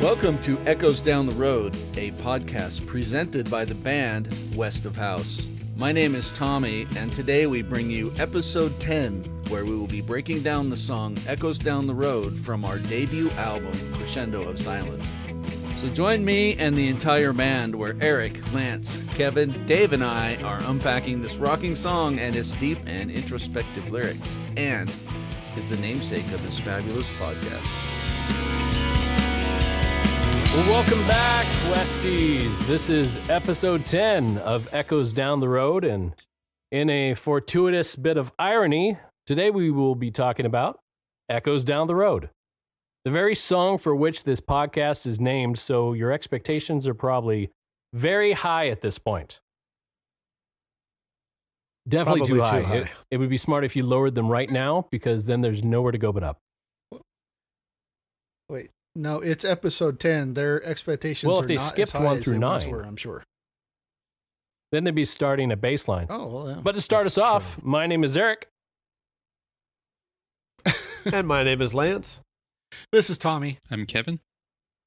Welcome to Echoes Down the Road, a podcast presented by the band West of House. My name is Tommy, and today we bring you episode 10, where we will be breaking down the song Echoes Down the Road from our debut album, Crescendo of Silence. So join me and the entire band where Erick, Lance, Kevin, Dave, and I are unpacking this rocking song and its deep and introspective lyrics, and is the namesake of this fabulous podcast. Well, welcome back, Westies. This is episode 10 of Echoes Down the Road, and in a fortuitous bit of irony, today we will be talking about Echoes Down the Road, the very song for which this podcast is named, so your expectations are probably very high at this point. Definitely too high. It would be smart if you lowered them right now, because then there's nowhere to go but up. Wait. No, it's episode 10. Their expectations well, are if they not skipped as high 1 as through they 9, once were, I'm sure. Then they'd be starting a baseline. Oh, well, yeah. But to start us off, my name is Erick. And my name is Lance. This is Tommy. I'm Kevin.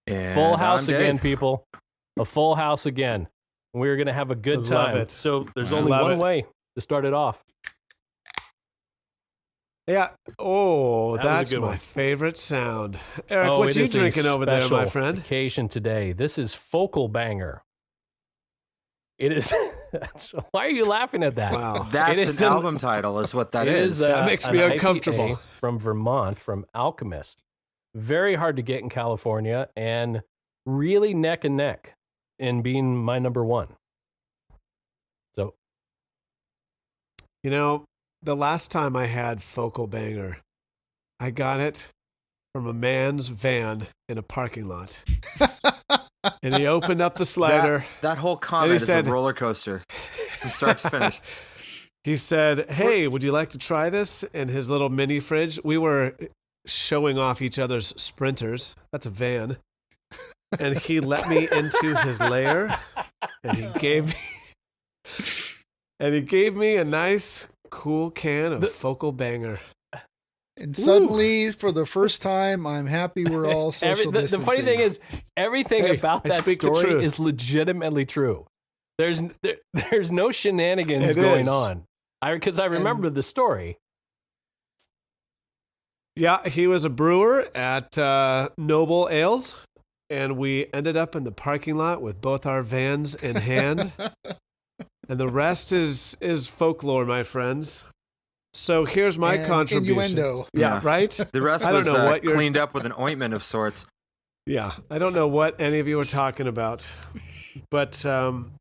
And full house again, people. A full house again. We're going to have a good time. Love it. So there's only one way to start it off. Yeah. Oh, That was a that's good my one. favorite sound. Eric, what you drinking over there, my friend? Occasion today. This is Focal Banger. It is. Why are you laughing at that? Wow. That's an album title, is what that is. That makes me an uncomfortable. IPA from Vermont, from Alchemist. Very hard to get in California, and really neck and neck in being my number one. So, You know, the last time I had Focal Banger, I got it from a man's van in a parking lot. And he opened up the slider. That whole comment is a roller coaster from start to finish. He said, "Hey, would you like to try this?" In his little mini fridge. We were showing off each other's Sprinters. That's a van. And he let me into his lair, and he gave me a nice, cool can of Focal Banger. And suddenly, for the first time, I'm happy we're all social distancing. The funny thing is, everything about that story is legitimately true. There's no shenanigans going on. Because I remember the story. Yeah, he was a brewer at Noble Ales, and we ended up in the parking lot with both our vans in hand. And the rest is folklore, my friends. So here's my contribution. Innuendo. Yeah, right? The rest was cleaned up with an ointment of sorts. Yeah, I don't know what any of you were talking about. But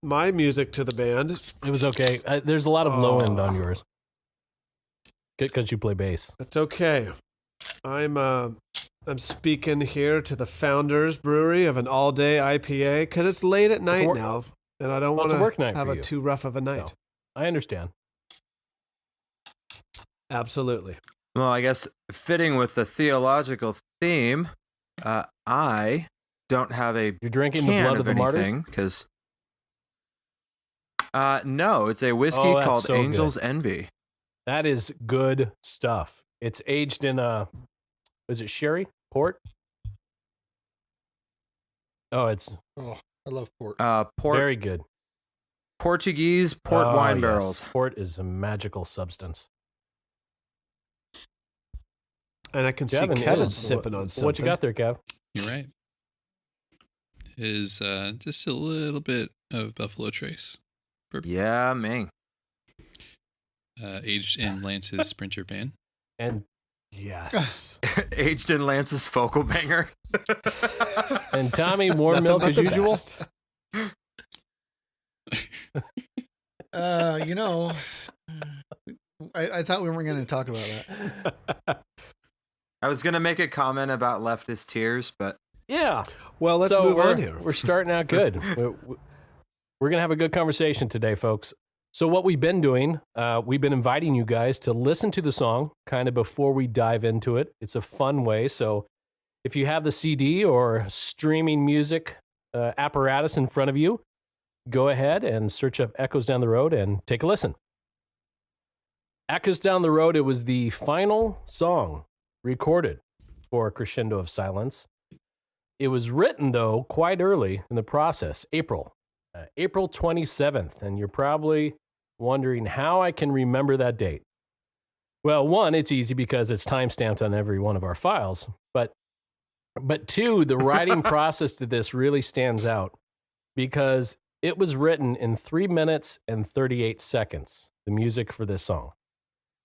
my music to the band. It was okay. There's a lot of low end on yours. Because you play bass. That's okay. I'm speaking here to the Founders Brewery of an all-day IPA because it's late at night now, and I don't want to have too rough of a night. No, I understand. Absolutely. Well, I guess fitting with the theological theme, I don't have a You're drinking the blood of the martyrs? Because no, it's a whiskey called Angel's Envy. That is good stuff. It's aged in is it sherry? Port? Oh, I love port. Port. Very good. Portuguese port wine barrels. Port is a magical substance. And I can see Kevin sipping on something. What you got there, Kev? You're right. It is just a little bit of Buffalo Trace. Yeah, man. Aged in Lance's Sprinter van. And yes. Aged in Lance's Focal Banger. And Tommy, warm milk as usual. I thought we weren't going to talk about that. I was going to make a comment about leftist tears, but... Yeah. Well, let's move on here. We're starting out good. We're going to have a good conversation today, folks. So what we've been doing, we've been inviting you guys to listen to the song kind of before we dive into it. It's a fun way. So if you have the CD or streaming music apparatus in front of you, go ahead and search up Echoes Down the Road and take a listen. Echoes Down the Road, it was the final song recorded for Crescendo of Silence. It was written, though, quite early in the process, April 27th. And you're probably wondering how I can remember that date. Well, one, it's easy because it's timestamped on every one of our files. But two, the writing process to this really stands out because it was written in 3 minutes and 38 seconds, the music for this song,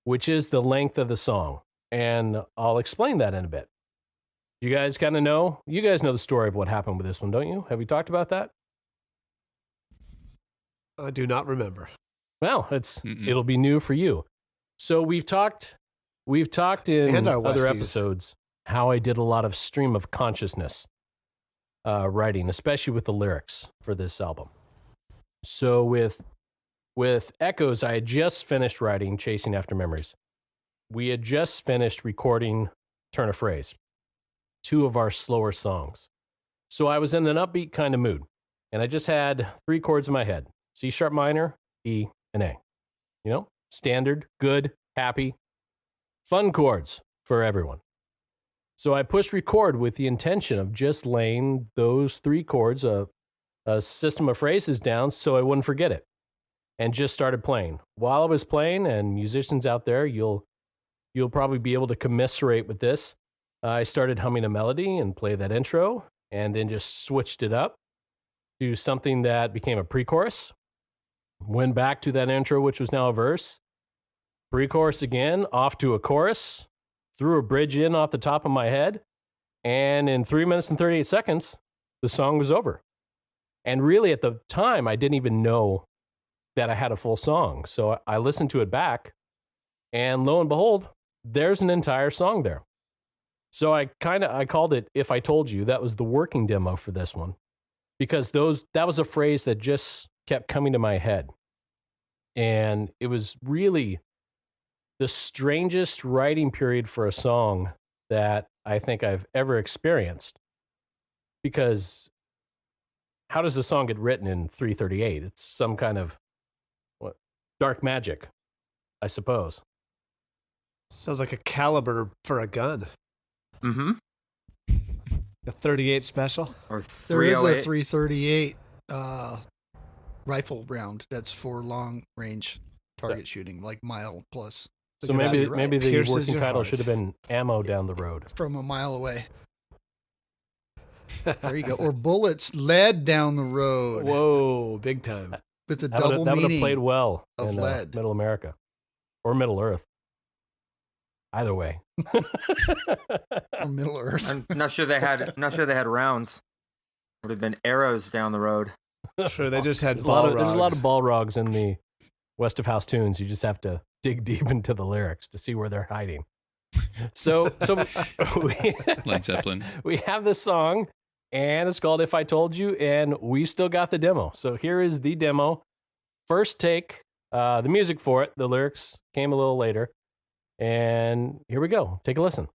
which is the length of the song. And I'll explain that in a bit. You guys kind of know? You guys know the story of what happened with this one, don't you? Have we talked about that? I do not remember. Well, it'll be new for you. So we've talked in And our other Westies. episodes how I did a lot of stream of consciousness writing, especially with the lyrics for this album. So with Echoes, I had just finished writing Chasing After Memories. We had just finished recording Turn a Phrase, 2 of our slower songs. So I was in an upbeat kind of mood, and I just had 3 chords in my head: C sharp minor, E, and A. You know, standard, good, happy, fun chords for everyone. So I pushed record with the intention of just laying those 3 chords, a system of phrases down so I wouldn't forget it, and just started playing. While I was playing, and musicians out there, you'll probably be able to commiserate with this, I started humming a melody and play that intro, and then just switched it up to something that became a pre-chorus. Went back to that intro, which was now a verse. Pre-chorus again, off to a chorus. Threw a bridge in off the top of my head. And in 3 minutes and 38 seconds, the song was over. And really, at the time, I didn't even know that I had a full song. So I listened to it back, and lo and behold, there's an entire song there. So I called it If I Told You. That was the working demo for this one, because that was a phrase that just kept coming to my head. And it was really the strangest writing period for a song that I think I've ever experienced. Because how does a song get written in 338? It's some kind of dark magic, I suppose. Sounds like a caliber for a gun. Mm-hmm. A 38 special. Or There is a 308. 338 rifle round that's for long range target shooting, like mile plus. So Look at that, maybe you're right. maybe the Pierces working your title heart. should have been Ammo Down the Road. From a mile away. There you go. Or bullets led down the road. Whoa, big time. With the That double would have meaning. played well of in lead. Middle America or Middle Earth. Either way. Or Middle Earth. I'm not sure they had rounds. Would have been arrows down the road. Sure, they just had There's a lot Balrogs. of Balrogs in the West of House tunes. You just have to dig deep into the lyrics to see where they're hiding. So Led Zeppelin. we have this song, and it's called If I Told You, and we still got the demo. So here is the demo. First take, the music for it. The lyrics came a little later. And here we go. Take a listen.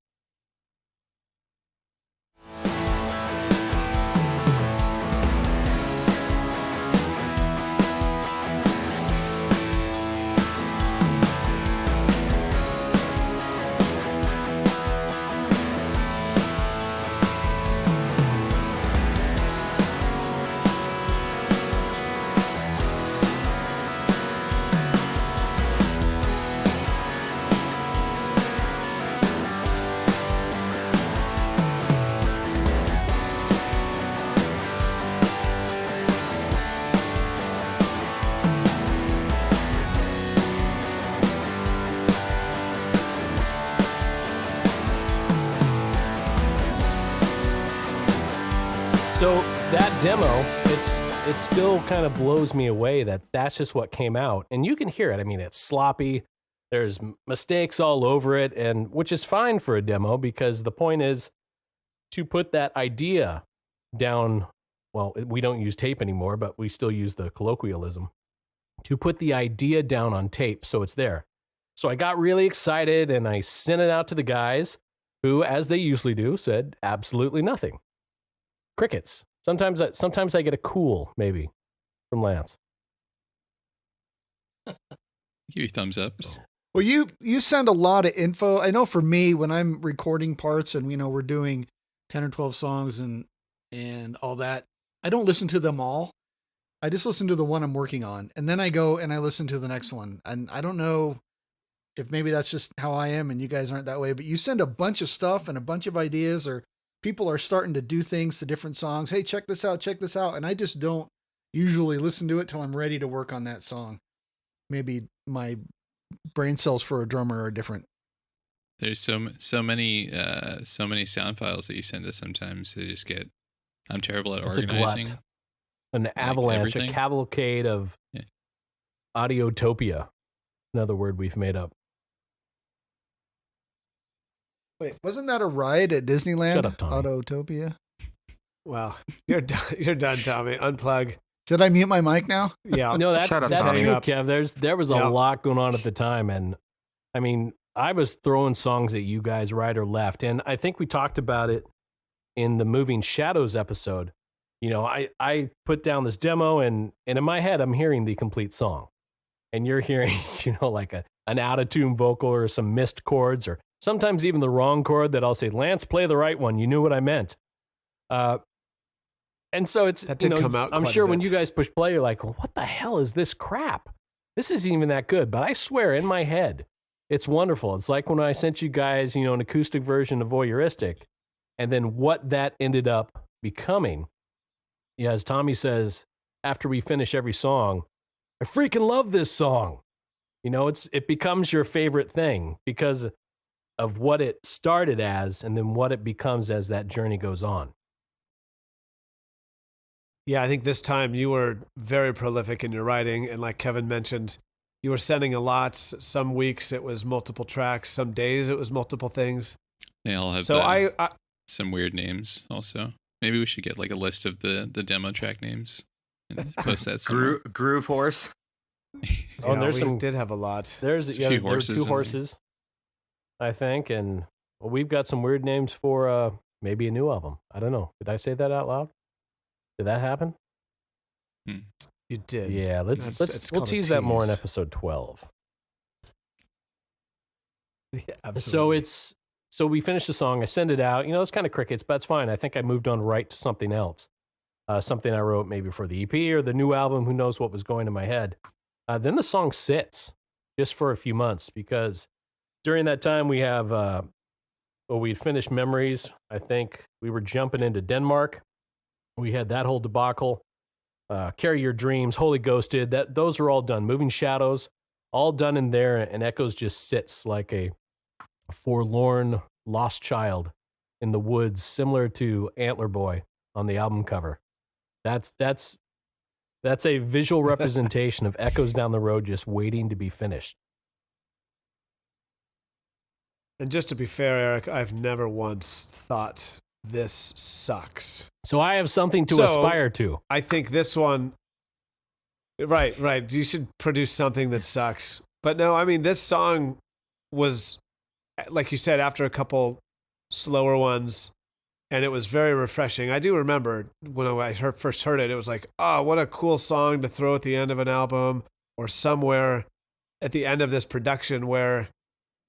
So that demo, it still kind of blows me away that that's just what came out. And you can hear it. I mean, it's sloppy. There's mistakes all over it, and which is fine for a demo because the point is to put that idea down. Well, we don't use tape anymore, but we still use the colloquialism to put the idea down on tape so it's there. So I got really excited and I sent it out to the guys who, as they usually do, said absolutely nothing. Crickets. Sometimes I get a cool, maybe, from Lance. Give you thumbs up. Well, you send a lot of info. I know for me, when I'm recording parts and, we're doing 10 or 12 songs and and all that. I don't listen to them all. I just listen to the one I'm working on, and then I go and I listen to the next one. And I don't know if maybe that's just how I am and you guys aren't that way, but you send a bunch of stuff and a bunch of ideas, or people are starting to do things to different songs. Hey, check this out, check this out. And I just don't usually listen to it till I'm ready to work on that song. Maybe my brain cells for a drummer are different. There's so many sound files that you send us. Sometimes they just get. I'm terrible at It's organizing. a glut, an avalanche, a everything. cavalcade of audiotopia. Another word we've made up. Wait, wasn't that a ride at Disneyland? Shut up, Tommy. Autotopia. Wow. You're done. You're done, Tommy. Unplug. Should I mute my mic now? Yeah. No, that's Shut up, true, Tommy. Kev. There was a Yeah. lot going on at the time, and I mean, I was throwing songs at you guys right or left, and I think we talked about it in the Moving Shadows episode. You know, I put down this demo, and in my head, I'm hearing the complete song, and you're hearing, like an out of tune vocal or some missed chords, or sometimes even the wrong chord that I'll say, Lance, play the right one. You knew what I meant. And so it's, That did come out I'm quite a sure when bit. you guys push play, you're like, what the hell is this crap? This isn't even that good. But I swear in my head, it's wonderful. It's like when I sent you guys, an acoustic version of Voyeuristic, and then what that ended up becoming. Yeah, as Tommy says, after we finish every song, I freaking love this song. It becomes your favorite thing because of what it started as and then what it becomes as that journey goes on. Yeah, I think this time you were very prolific in your writing. And like Kevin mentioned, you were sending a lot. Some weeks it was multiple tracks. Some days it was multiple things. They all have So I some weird names also. Maybe we should get like a list of the demo track names and post that somewhere. Groove Horse. Oh, yeah, there's we some. did have a lot. There's a few there were horses two in there. horses, I think, and we've got some weird names for maybe a new album. I don't know. Did I say that out loud? Did that happen? You did. Yeah, It's we'll called a tease that more in tease. episode 12. Yeah, So absolutely. so we finish the song. I send it out. It's kind of crickets, but that's fine. I think I moved on right to something else, something I wrote maybe for the EP or the new album. Who knows what was going in my head? Then the song sits just for a few months because during that time we have we'd finished Memories. I think we were jumping into Denmark. We had that whole debacle. Carry Your Dreams, Holy Ghosted. Those are all done. Moving Shadows, all done in there, and Echoes just sits like a forlorn lost child in the woods, similar to Antler Boy on the album cover. That's a visual representation of Echoes down the road just waiting to be finished. And just to be fair, Eric, I've never once thought this sucks. So I have something to So- aspire to. I think this one, right. You should produce something that sucks. But no, I mean, this song was, like you said, after a couple slower ones, and it was very refreshing. I do remember when I first heard it, it was like, oh, what a cool song to throw at the end of an album or somewhere at the end of this production where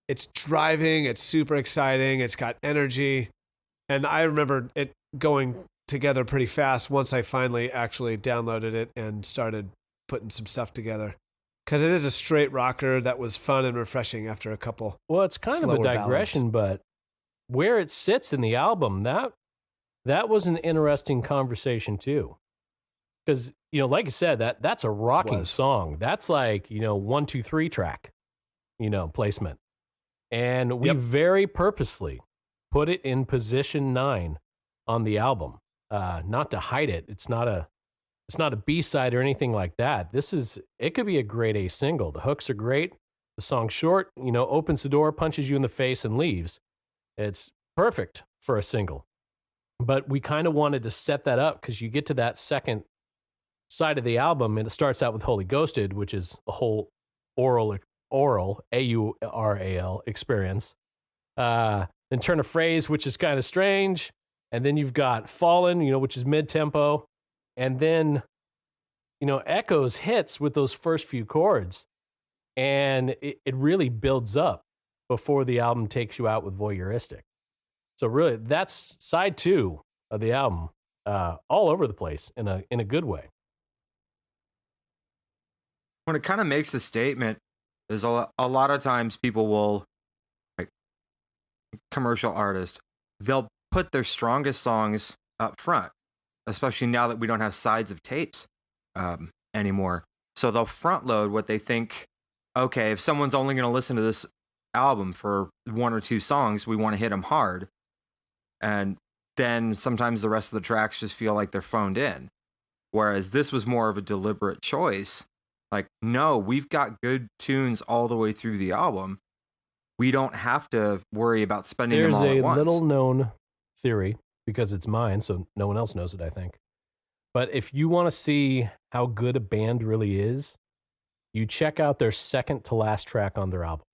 it's driving, it's super exciting, it's got energy. And I remember it going together pretty fast once I finally actually downloaded it and started putting some stuff together. Because it is a straight rocker that was fun and refreshing after a couple. Well, it's kind of a slower digression, but where it sits in the album, that was an interesting conversation too. Because, like I said, that's a rocking Was. song. That's like, 1, 2, 3 track, placement. And we Yep. very purposely put it in position 9 on the album. Not to hide it. It's not a B-side or anything like that. It could be a grade A single. The hooks are great. The song's short, opens the door, punches you in the face and leaves. It's perfect for a single. But we kind of wanted to set that up because you get to that second side of the album and it starts out with Holy Ghosted, which is a whole oral AURAL experience. Then Turn a Phrase, which is kind of strange. And then you've got Fallen, which is mid-tempo. And then, Echoes hits with those first few chords. And it really builds up before the album takes you out with Voyeuristic. So really, that's side 2 of the album. all over the place in a good way. When it kind of makes a statement, is a lot of times people will, like commercial artists, they'll put their strongest songs up front, especially now that we don't have sides of tapes anymore. So they'll front load what they think, okay, if someone's only going to listen to this album for 1 or 2 songs, we want to hit them hard. And then sometimes the rest of the tracks just feel like they're phoned in. Whereas this was more of a deliberate choice. Like, no, we've got good tunes all the way through the album. We don't have to worry about spending them all at once. There's a little known theory, because it's mine, so no one else knows it, I think. But if you want to see how good a band really is, you check out their second to last track on their album.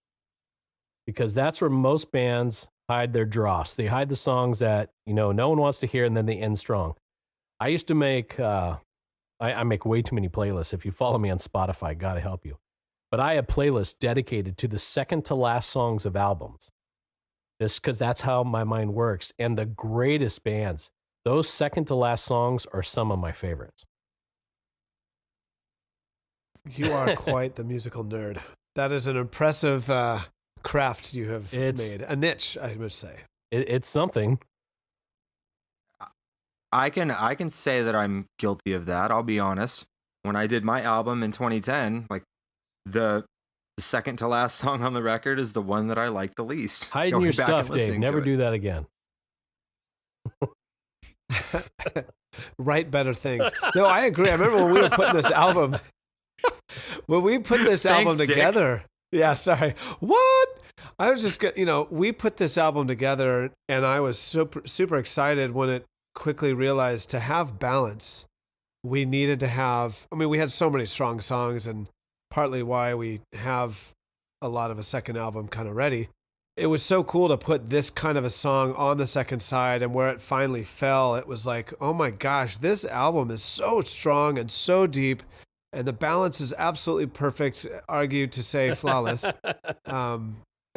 Because that's where most bands hide their dross. They hide the songs that, no one wants to hear, and then they end strong. I used to make, I make way too many playlists. If you follow me on Spotify, gotta help you. But I have playlists dedicated to the second to last songs of albums. Just because that's how my mind works. And the greatest bands, those second to last songs are some of my favorites. You are quite the musical nerd. That is an impressive craft you have made. A niche, I would say. It's something. I can say that I'm guilty of that. I'll be honest. When I did my album in 2010, like the second to last song on the record is the one that I like the least. Hiding your stuff, Dave. Never do that again. Write better things. No, I agree. I remember when we were putting this album. When we put this album together. Dick. Yeah, sorry. What? I was just, we put this album together, and I was super excited when it quickly realized to have balance, we needed to have, we had so many strong songs, and partly why we have a lot of a second album kind of ready. It was so cool to put this kind of a song on the second side, and where it finally fell, it was like, oh my gosh, this album is so strong and so deep, and the balance is absolutely perfect, argue to say flawless.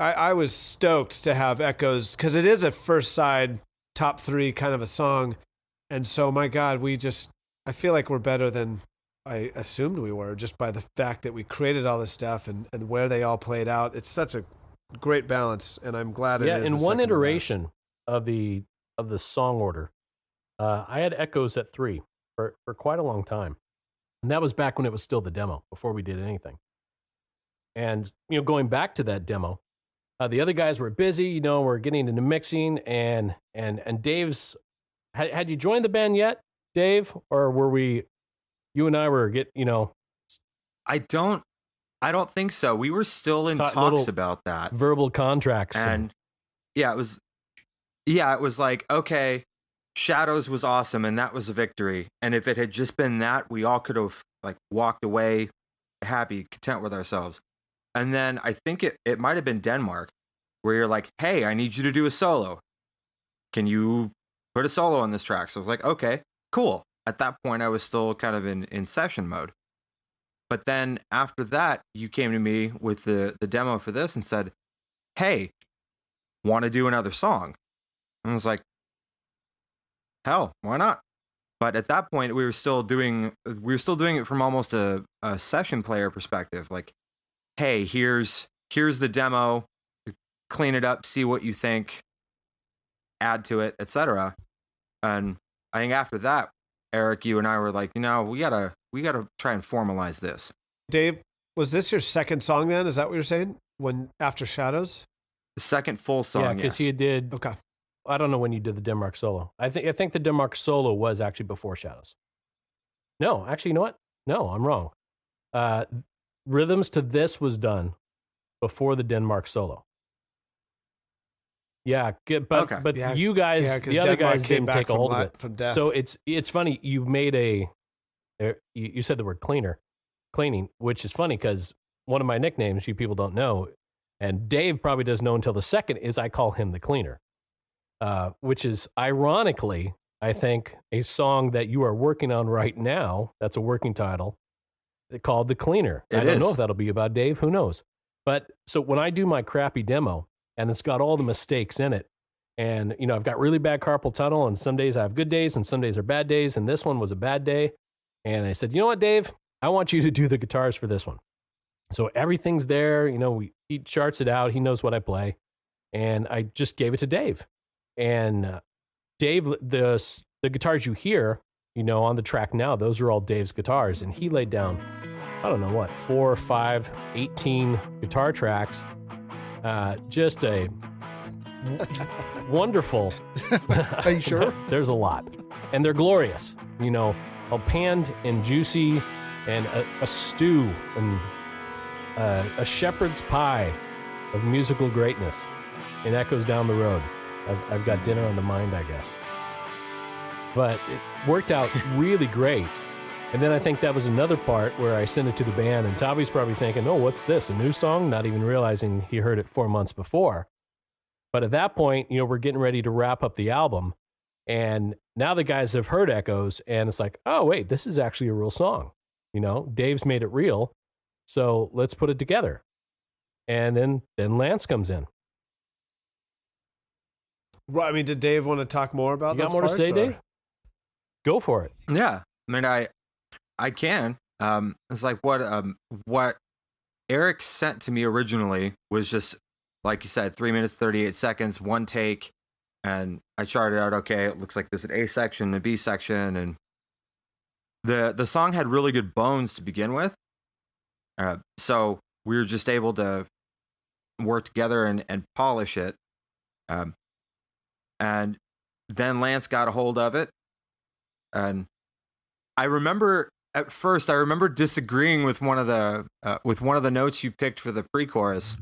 I was stoked to have Echoes, because it is a first side top 3 kind of a song. And so, my God, I feel like we're better than I assumed we were, just by the fact that we created all this stuff and where they all played out. It's such a great balance, and I'm glad it is. Yeah, in one iteration of the song order, I had Echoes at 3 for quite a long time. And that was back when it was still the demo, before we did anything. And, going back to that demo, the other guys were busy, we're getting into mixing, and Dave's, had you joined the band yet, Dave? Or were you and I were I don't think so. We were still in talks about that. Verbal contracts. And it was like, okay, Shadows was awesome, and that was a victory. And if it had just been that, we all could have walked away happy, content with ourselves. And then I think it might have been Denmark, where you're like, hey, I need you to do a solo. Can you put a solo on this track? So I was like, okay, cool. At that point, I was still kind of in session mode. But then after that, you came to me with the demo for this and said, hey, want to do another song? And I was like, hell, why not? But at that point, we were still doing it from almost a session player perspective. Like, hey, here's the demo, clean it up, see what you think, add to it, etc. And I think after that, Eric, you and I were like, we gotta try and formalize this. Dave, was this your second song then? Is that what you're saying? When after Shadows? The second full song, yeah, because he did. Okay. I don't know when you did the Denmark solo. I think the Denmark solo was actually before Shadows. No, actually, you know what? No, I'm wrong. Rhythms to this was done before the Denmark solo. Yeah, but yeah, you guys, the other guys didn't take a hold of it. From death. So it's funny. You made you said the word cleaning, which is funny because one of my nicknames you people don't know, and Dave probably doesn't know until the second, is I call him the cleaner. Which is ironically, I think, a song that you are working on right now. That's a working title called The Cleaner. I don't know if that'll be about Dave. Who knows? But so when I do my crappy demo and it's got all the mistakes in it, And, you know, I've got really bad carpal tunnel, and some days I have good days and some days are bad days. And this one was a bad day. And I said, you know what, Dave, I want you to do the guitars for this one. So everything's there. You know, he charts it out. He knows what I play. And I just gave it to Dave. And Dave, the guitars you hear, you know, on the track now, those are all Dave's guitars. And he laid down, I don't know what, 4 or 5, 18 guitar tracks. Just a wonderful. Are you sure? There's a lot. And they're glorious. You know, all panned and juicy, and a stew and a shepherd's pie of musical greatness. And echoes down the road. I've got dinner on the mind, I guess. But it worked out really great. And then I think that was another part where I sent it to the band, and Tommy's probably thinking, oh, what's this, a new song? Not even realizing he heard it 4 months before. But at that point, you know, we're getting ready to wrap up the album. And now the guys have heard Echoes, and it's like, oh, wait, this is actually a real song. You know, Dave's made it real. So let's put it together. And then Lance comes in. Well, I mean, did Dave want to talk more about You got those more to parts, say, or? Dave? Go for it. Yeah, I mean, I can. It's like what Erick sent to me originally was just, like you said, 3 minutes 38 seconds, one take, and I charted out. Okay, it looks like there's an A section, a B section, and the song had really good bones to begin with. So we were just able to work together and polish it. And then Lance got a hold of it. And I remember at first, disagreeing with one of the notes you picked for the pre-chorus,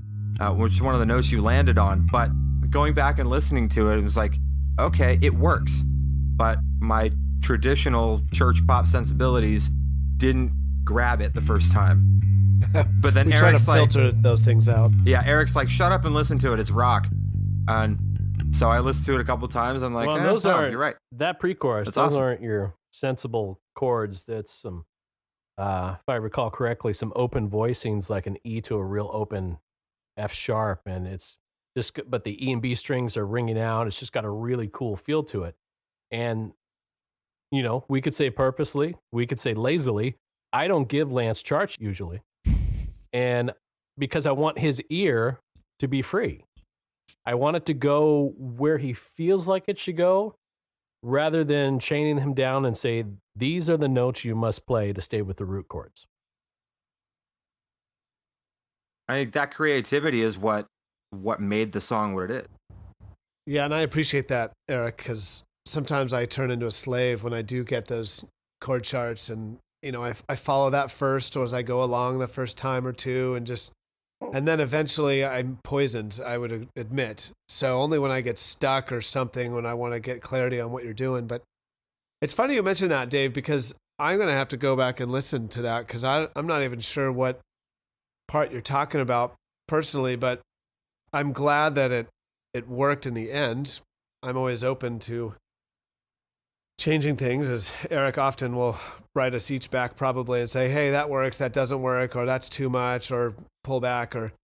which is one of the notes you landed on. But going back and listening to it, it was like, okay, it works. But my traditional church pop sensibilities didn't grab it the first time. But then Erick's try to filter those things out. Yeah, Erick's like, shut up and listen to it. It's rock. And so I listened to it a couple times. I'm like, you're right. That pre-chorus, That's those awesome. aren't your sensible chords. That's some, if I recall correctly, some open voicings, like an E to a real open F sharp. And it's just, but the E and B strings are ringing out. It's just got a really cool feel to it. And, you know, we could say purposely, we could say lazily. I don't give Lance charts usually. And because I want his ear to be free. I want it to go where he feels like it should go, rather than chaining him down and say, these are the notes you must play to stay with the root chords. I think that creativity is what made the song what it is. Yeah, and I appreciate that, Erick, because sometimes I turn into a slave when I do get those chord charts, and you know, I follow that first, or as I go along the first time or two, and then eventually I'm poisoned, I would admit. So only when I get stuck or something, when I want to get clarity on what you're doing. But it's funny you mentioned that, Dave, because I'm going to have to go back and listen to that, because I'm not even sure what part you're talking about personally, but I'm glad that it worked in the end. I'm always open to changing things, as Erick often will write us each back probably and say, hey, that works, that doesn't work, or that's too much, or pull back, or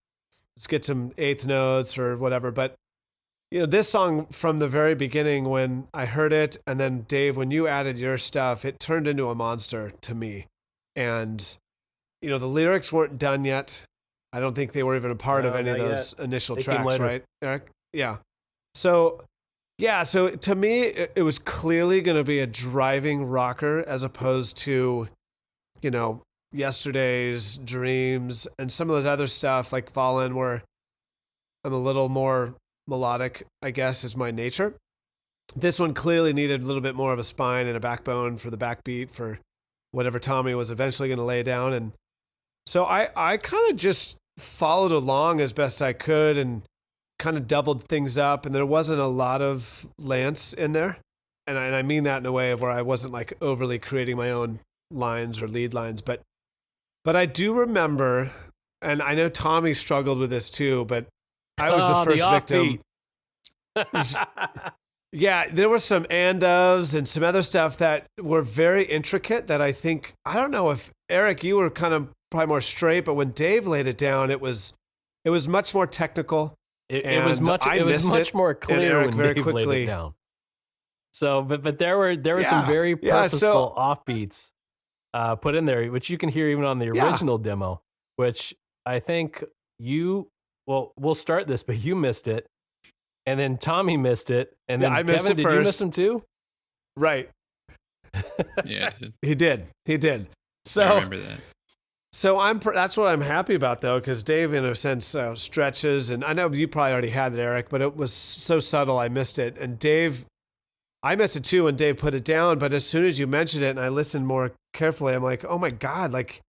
let's get some eighth notes or whatever. But, you know, this song from the very beginning, when I heard it, and then Dave, when you added your stuff, it turned into a monster to me. And, you know, the lyrics weren't done yet. I don't think they were even a part of any of those initial tracks, right, Erick? Yeah. So to me, it was clearly going to be a driving rocker as opposed to, you know, Yesterday's, Dreams, and some of those other stuff like Fallen, where I'm a little more melodic, I guess, is my nature. This one clearly needed a little bit more of a spine and a backbone for the backbeat for whatever Tommy was eventually going to lay down. And so I kind of just followed along as best I could and kind of doubled things up, and there wasn't a lot of Lance in there. And I mean that in a way of where I wasn't like overly creating my own lines or lead lines, but I do remember, and I know Tommy struggled with this too, but I was the first victim. Yeah, there were some and ofs and some other stuff that were very intricate that I think, I don't know if Erick, you were kind of probably more straight, but when Dave laid it down, it was much more technical. It was And much. I It was missed much it, more and clear Eric when very Dave laid quickly- it down. So, but there were some very Yeah, purposeful offbeats put in there, which you can hear even on the Yeah. original demo. Which I think you. Well, we'll start this, but you missed it, and then Tommy missed it, and Yeah, then I missed Kevin, it did you miss first. him too? Right. Yeah, I did. He did. I So remember that. So that's what I'm happy about, though, because Dave, in a sense, stretches, and I know you probably already had it, Eric, but it was so subtle I missed it. And Dave, I missed it too when Dave put it down, but as soon as you mentioned it and I listened more carefully, I'm like, oh my God, like,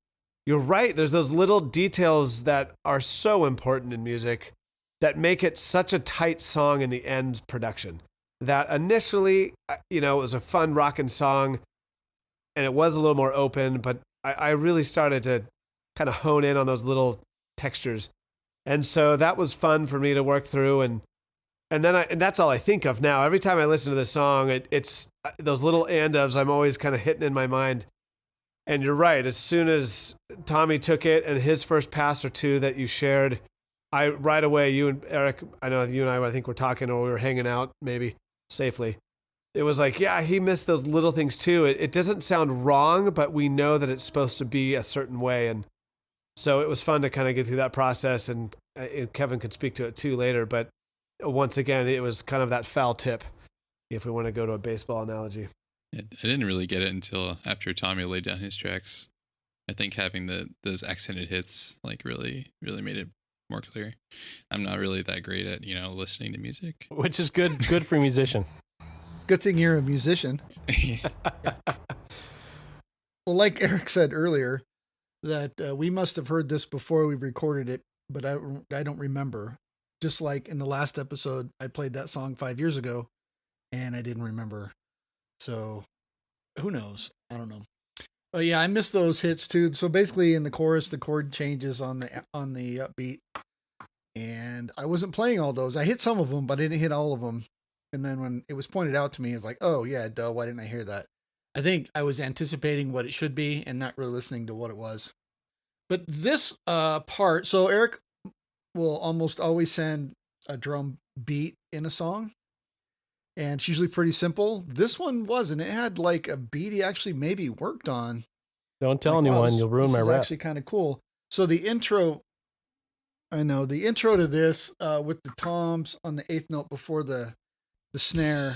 you're right. There's those little details that are so important in music that make it such a tight song in the end production. That initially, it was a fun rockin' song, and it was a little more open, but I really started to kind of hone in on those little textures. And so that was fun for me to work through. And that's all I think of now. Every time I listen to this song, it's those little and ofs I'm always kind of hitting in my mind. And you're right. As soon as Tommy took it and his first pass or two that you shared, right away, you and Eric, I know you and I think we're talking or we were hanging out maybe safely. It was like, yeah, he missed those little things too. It doesn't sound wrong, but we know that it's supposed to be a certain way. And so it was fun to kind of get through that process. And Kevin could speak to it too later. But once again, it was kind of that foul tip, if we want to go to a baseball analogy. I didn't really get it until after Tommy laid down his tracks. I think having those accented hits like really made it more clear. I'm not really that great at listening to music. Which is good for a musician. Good thing you're a musician. Well, like Eric said earlier, that we must have heard this before we recorded it, but I don't remember. Just like in the last episode, I played that song 5 years ago, and I didn't remember. So, who knows? I don't know. But yeah, I missed those hits too. So basically, in the chorus, the chord changes on the upbeat, and I wasn't playing all those. I hit some of them, but I didn't hit all of them. And then when it was pointed out to me, it's like, oh yeah, duh, why didn't I hear that? I think I was anticipating what it should be and not really listening to what it was. But this part, so Eric will almost always send a drum beat in a song. And it's usually pretty simple. This one wasn't. It had like a beat he actually maybe worked on. Don't tell Like, wow, anyone, this- you'll ruin this my is rap. actually kind of cool. So the intro to this with the toms on the eighth note before the snare,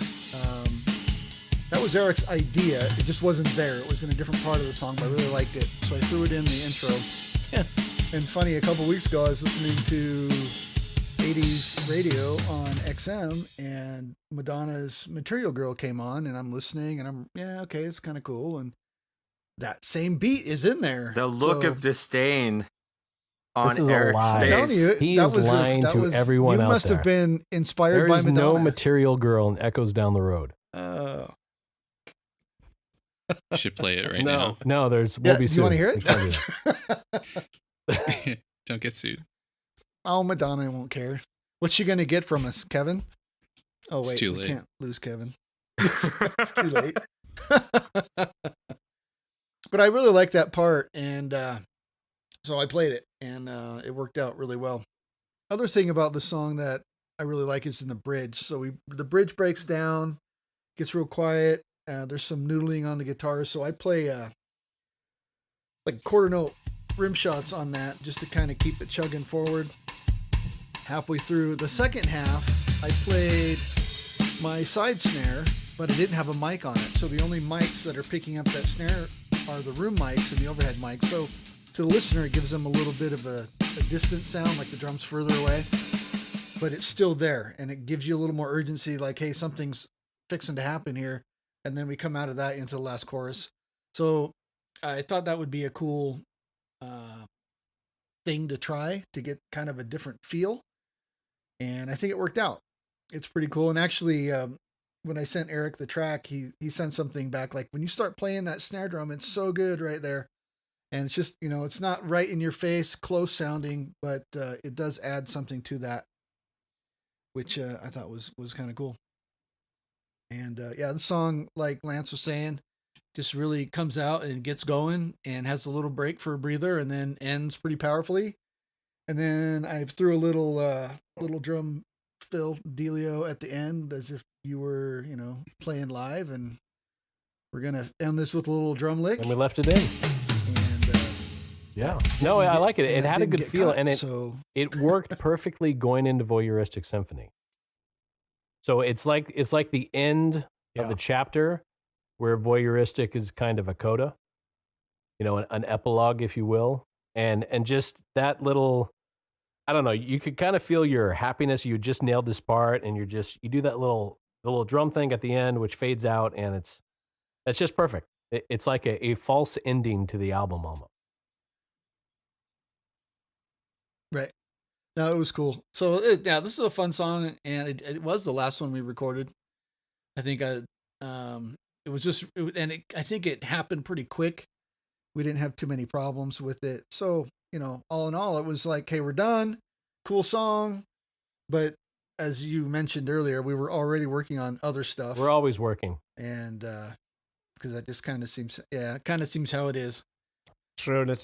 that was Eric's idea. It just wasn't there. It was in a different part of the song, but I really liked it. So I threw it in the intro. And funny, a couple weeks ago, I was listening to 80s radio on XM, and Madonna's Material Girl came on, and I'm listening, and okay, it's kind of cool. And that same beat is in there. The look So- of disdain on This is a Eric's lie. I'm telling face. you, He that is was lying to everyone you out must there. have been inspired There by is Madonna. no Material Girl in Echoes Down the Road. Oh. You should play it right No, there's Yeah, we'll be do you want to hear We can't do it? that. now. Don't get sued. Oh, Madonna won't care. What's she going to get from us, Kevin? Oh, It's wait, too we late. can't lose Kevin. It's too late. But I really like that part, and so I played it, and it worked out really well. Other thing about the song that I really like is in the bridge. So the bridge breaks down, gets real quiet. There's some noodling on the guitar, so I play like quarter note rim shots on that just to kind of keep it chugging forward. Halfway through the second half, I played my side snare, but I didn't have a mic on it. So the only mics that are picking up that snare are the room mics and the overhead mics. So to the listener, it gives them a little bit of a distant sound, like the drum's further away, but it's still there. And it gives you a little more urgency, like, hey, something's fixing to happen here. And then we come out of that into the last chorus. So I thought that would be a cool thing to try to get kind of a different feel. And I think it worked out. It's pretty cool. And actually, when I sent Eric the track, he sent something back like, when you start playing that snare drum, it's so good right there. And it's just, it's not right in your face, close sounding, but it does add something to that, which I thought was kind of cool. And yeah, the song, like Lance was saying, just really comes out and gets going and has a little break for a breather and then ends pretty powerfully. And then I threw a little drum fill dealio at the end as if you were, playing live, and we're gonna end this with a little drum lick. And we left it in. And Yeah. No, I like it. It had a didn't good get feel, cut, and so it worked perfectly going into Voyeuristic Symphony. So it's like the end of the chapter where Voyeuristic is kind of a coda, an epilogue, if you will. And just that little, I don't know, you could kind of feel your happiness. You just nailed this part, and you do that the little drum thing at the end, which fades out, and that's just perfect. It's like a false ending to the album almost. right. No, it was cool. So this is a fun song, and it was the last one we recorded. I think it was just, I think it happened pretty quick. We didn't have too many problems with it. So, all in all, it was like, hey, we're done. Cool song. But as you mentioned earlier, we were already working on other stuff. We're always working. And because that just kind of seems how it is. True, and it's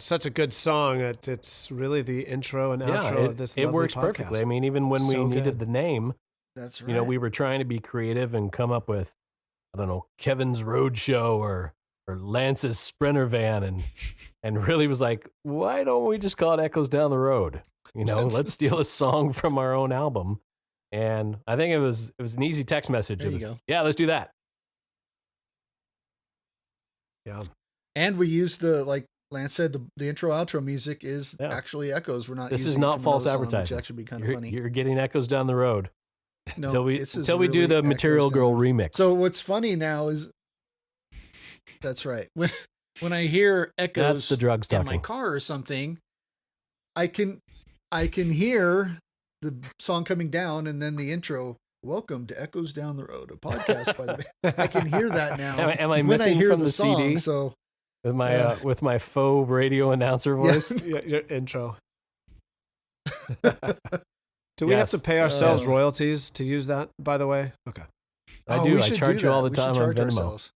such a good song that it's really the intro and outro of this. It lovely works podcast. perfectly. I mean, even when we needed the name, that's right. We were trying to be creative and come up with, I don't know, Kevin's Roadshow or Lance's Sprinter Van, and really was like, why don't we just call it Echoes Down the Road? Let's steal a song from our own album. And I think it was an easy text message. There you go. Yeah, let's do that. Yeah. And we used like Lance said, the intro outro music is actually echoes. We're not. This is using not from false another song, advertising. which actually be kind of funny. You're getting Echoes Down the Road No, until we really do the Material Girl remix. So what's funny now is that's right. When I hear echoes, that's the drugs in talking. my car or something, I can hear the song coming down, and then the intro. Welcome to Echoes Down the Road, a podcast by the band. I can hear that now. Am I missing from the song, CD? So with my faux radio announcer voice. Yeah, your intro. Do we have to pay ourselves royalties to use that? By the way, okay. I do. I charge you all the time on Venmo.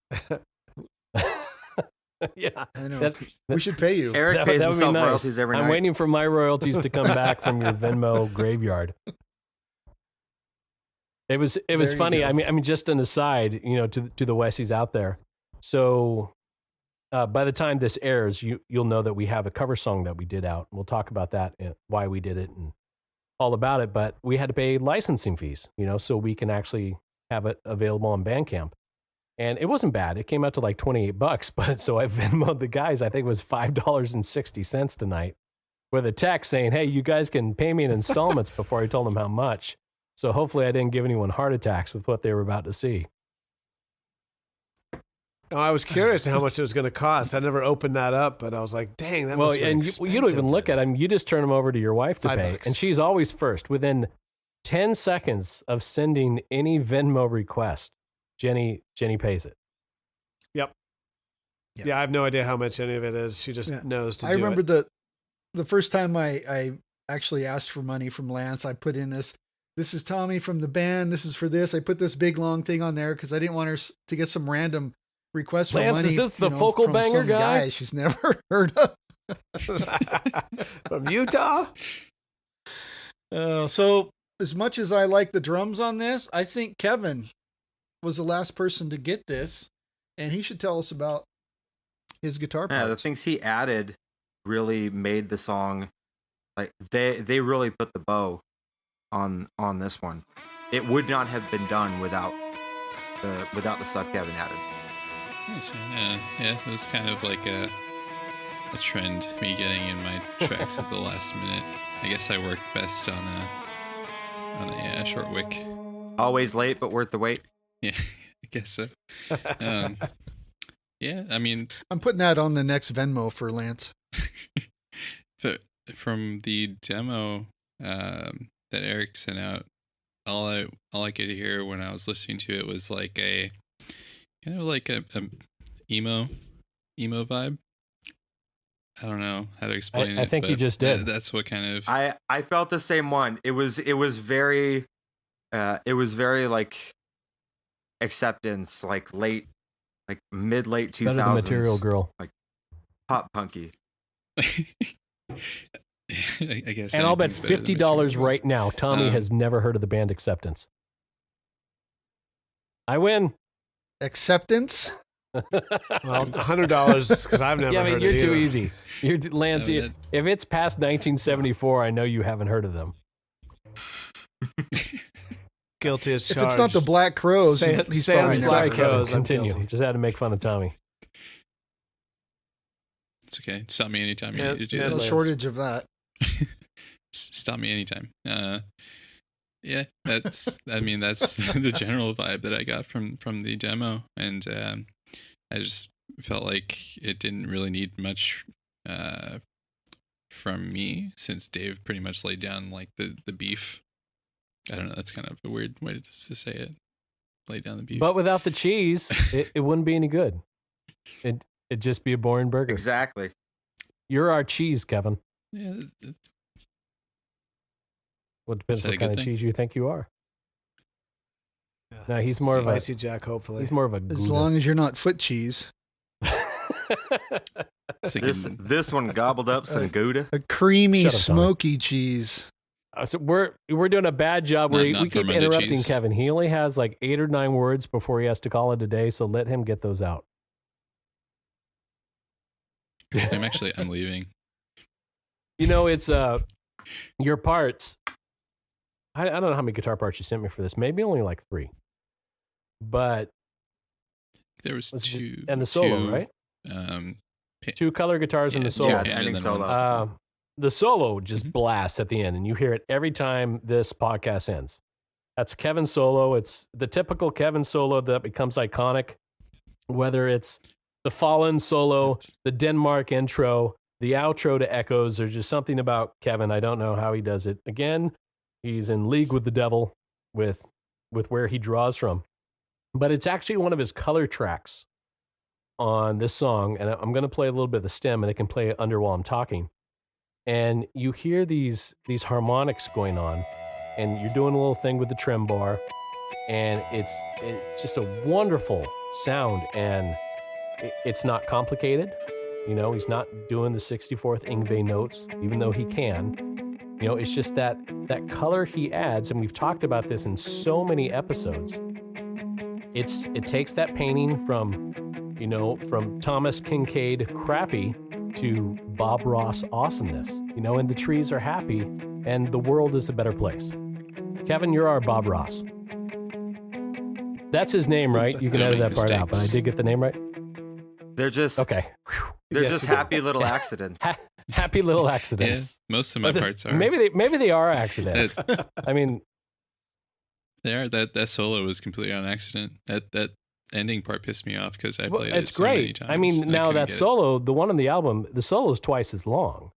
Yeah, I know. We should pay you. Eric pays himself nice. royalties every night. I'm waiting for my royalties to come back from your Venmo graveyard. It was funny. I mean, just an aside, to the Wessies out there. So, by the time this airs, you'll know that we have a cover song that we did out. We'll talk about that and why we did it and all about it. But we had to pay licensing fees, so we can actually have it available on Bandcamp. And it wasn't bad. It came out to like $28, but so I Venmoed the guys. I think it was $5.60 tonight, with a text saying, "Hey, you guys can pay me in installments." Before I told them how much. So hopefully I didn't give anyone heart attacks with what they were about to see. Oh, I was curious how much it was going to cost. I never opened that up, but I was like, dang, that must be expensive. You don't even look at them. You just turn them over to your wife to pay. $5. And she's always first. Within 10 seconds of sending any Venmo request, Jenny pays it. Yep. Yeah, I have no idea how much any of it is. She just knows to do it. I remember the first time I actually asked for money from Lance, I put in this is Tommy from the band. This is for this. I put this big long thing on there because I didn't want her to get some random request for Lance, money. is this the vocal from banger some guy? She's never heard of. From Utah? So as much as I like the drums on this, I think Kevin was the last person to get this, and he should tell us about his guitar parts. Yeah, the things he added really made the song, like they really put the bow on this one. It would not have been done without the stuff Kevin added. Yeah, it was kind of like a trend, me getting in my tracks at the last minute. I guess I worked best on a short wick. Always late, but worth the wait. Yeah, I guess so. Yeah, I mean, I'm putting that on the next Venmo for Lance. but from the demo that Erick sent out, all I could hear when I was listening to it was like a kind of like a emo vibe. I don't know how to explain it. I think you just did. That's what kind of I felt the same one. It was very like acceptance, like mid late 2000s. Better than Material Girl. Like pop punky. I guess. And I'll bet anything's better than $50 material. right now, Tommy has never heard of the band Acceptance. I win. Acceptance? Well, $100 because I've never Yeah, heard you're it too either. easy. You're Lance. No, If it's past 1974, I know you haven't heard of them. Guilty as If charged. it's not the Black Crows, Say it- he's say it probably in never Sorry, Black heard of Kevin. Crows, I'm Continue. guilty. Just had to make fun of Tommy. It's okay. Stop me anytime you Yeah, need to do yeah, it. No that. Lance. shortage of that. Stop me anytime. Yeah, that's. I mean, that's the general vibe that I got from the demo, and I just felt like it didn't really need much from me, since Dave pretty much laid down like the beef. I don't know. That's kind of a weird way to say it. Lay down the beef. But without the cheese, it wouldn't be any good. It'd just be a boring burger. Exactly. You're our cheese, Kevin. Yeah, Well, it depends Is that a what good kind of thing? cheese you think you are. Yeah. No, he's more of a Spicy Jack, hopefully. he's more of a As Gouda. long as you're not foot cheese. thinking, This one gobbled up some Gouda. A creamy, Shut up, Tommy. smoky cheese. So we're doing a bad job. Not- We not keep fermented interrupting cheese. Kevin. He only has like 8 or 9 words before he has to call it a day. So let him get those out. I'm leaving. You know, it's your parts. I don't know how many guitar parts you sent me for this. Maybe only like 3. But There was let's see. two And the solo, two, right? Um, 2 color guitars and the solo. Yeah, two the and ending then solo. one's- The solo just Mhm. blasts at the end, and you hear it every time this podcast ends. That's Kevin's solo. It's the typical Kevin solo that becomes iconic, whether it's the Fallen solo, That's- the Denmark intro, the outro to Echoes. There's just something about Kevin. I don't know how he does it. Again, he's in league with the devil with where he draws from. But it's actually one of his color tracks on this song, and I'm going to play a little bit of the stem, and it can play under while I'm talking. And you hear these harmonics going on, and you're doing a little thing with the trem bar, and it's just a wonderful sound, and it's not complicated. You know, he's not doing the 64th Yngwie notes, even though he can. You know, it's just that color he adds, and we've talked about this in so many episodes. It takes that painting from Thomas Kincaid crappy to Bob Ross awesomeness, and the trees are happy and the world is a better place. Kevin, you're our Bob Ross. That's his name, right? You can Don't edit make that part out, but I mistakes. did get the name right? They're just Okay. Whew. they're Yes, just you did. happy little accidents. Happy little Yeah, accidents. most of my But parts are. Maybe they are accidents. I mean, They are. That solo was completely on accident. That ending part pissed me off because I well, played it's it so many great. times. I mean, and now couldn't that get it. solo, the one on the album, the solo is twice as long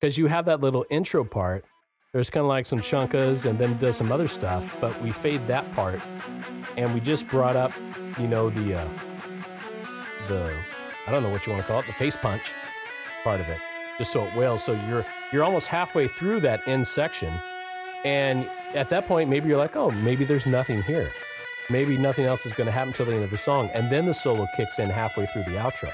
because you have that little intro part. There's kind of like some chunkas and then does some other stuff, but we fade that part, and we just brought up, the I don't know what you want to call it, the face punch part of it, just so it wails. So you're almost halfway through that end section, and at that point, maybe you're like, oh, maybe there's nothing here. Maybe nothing else is going to happen until the end of the song. And then the solo kicks in halfway through the outro.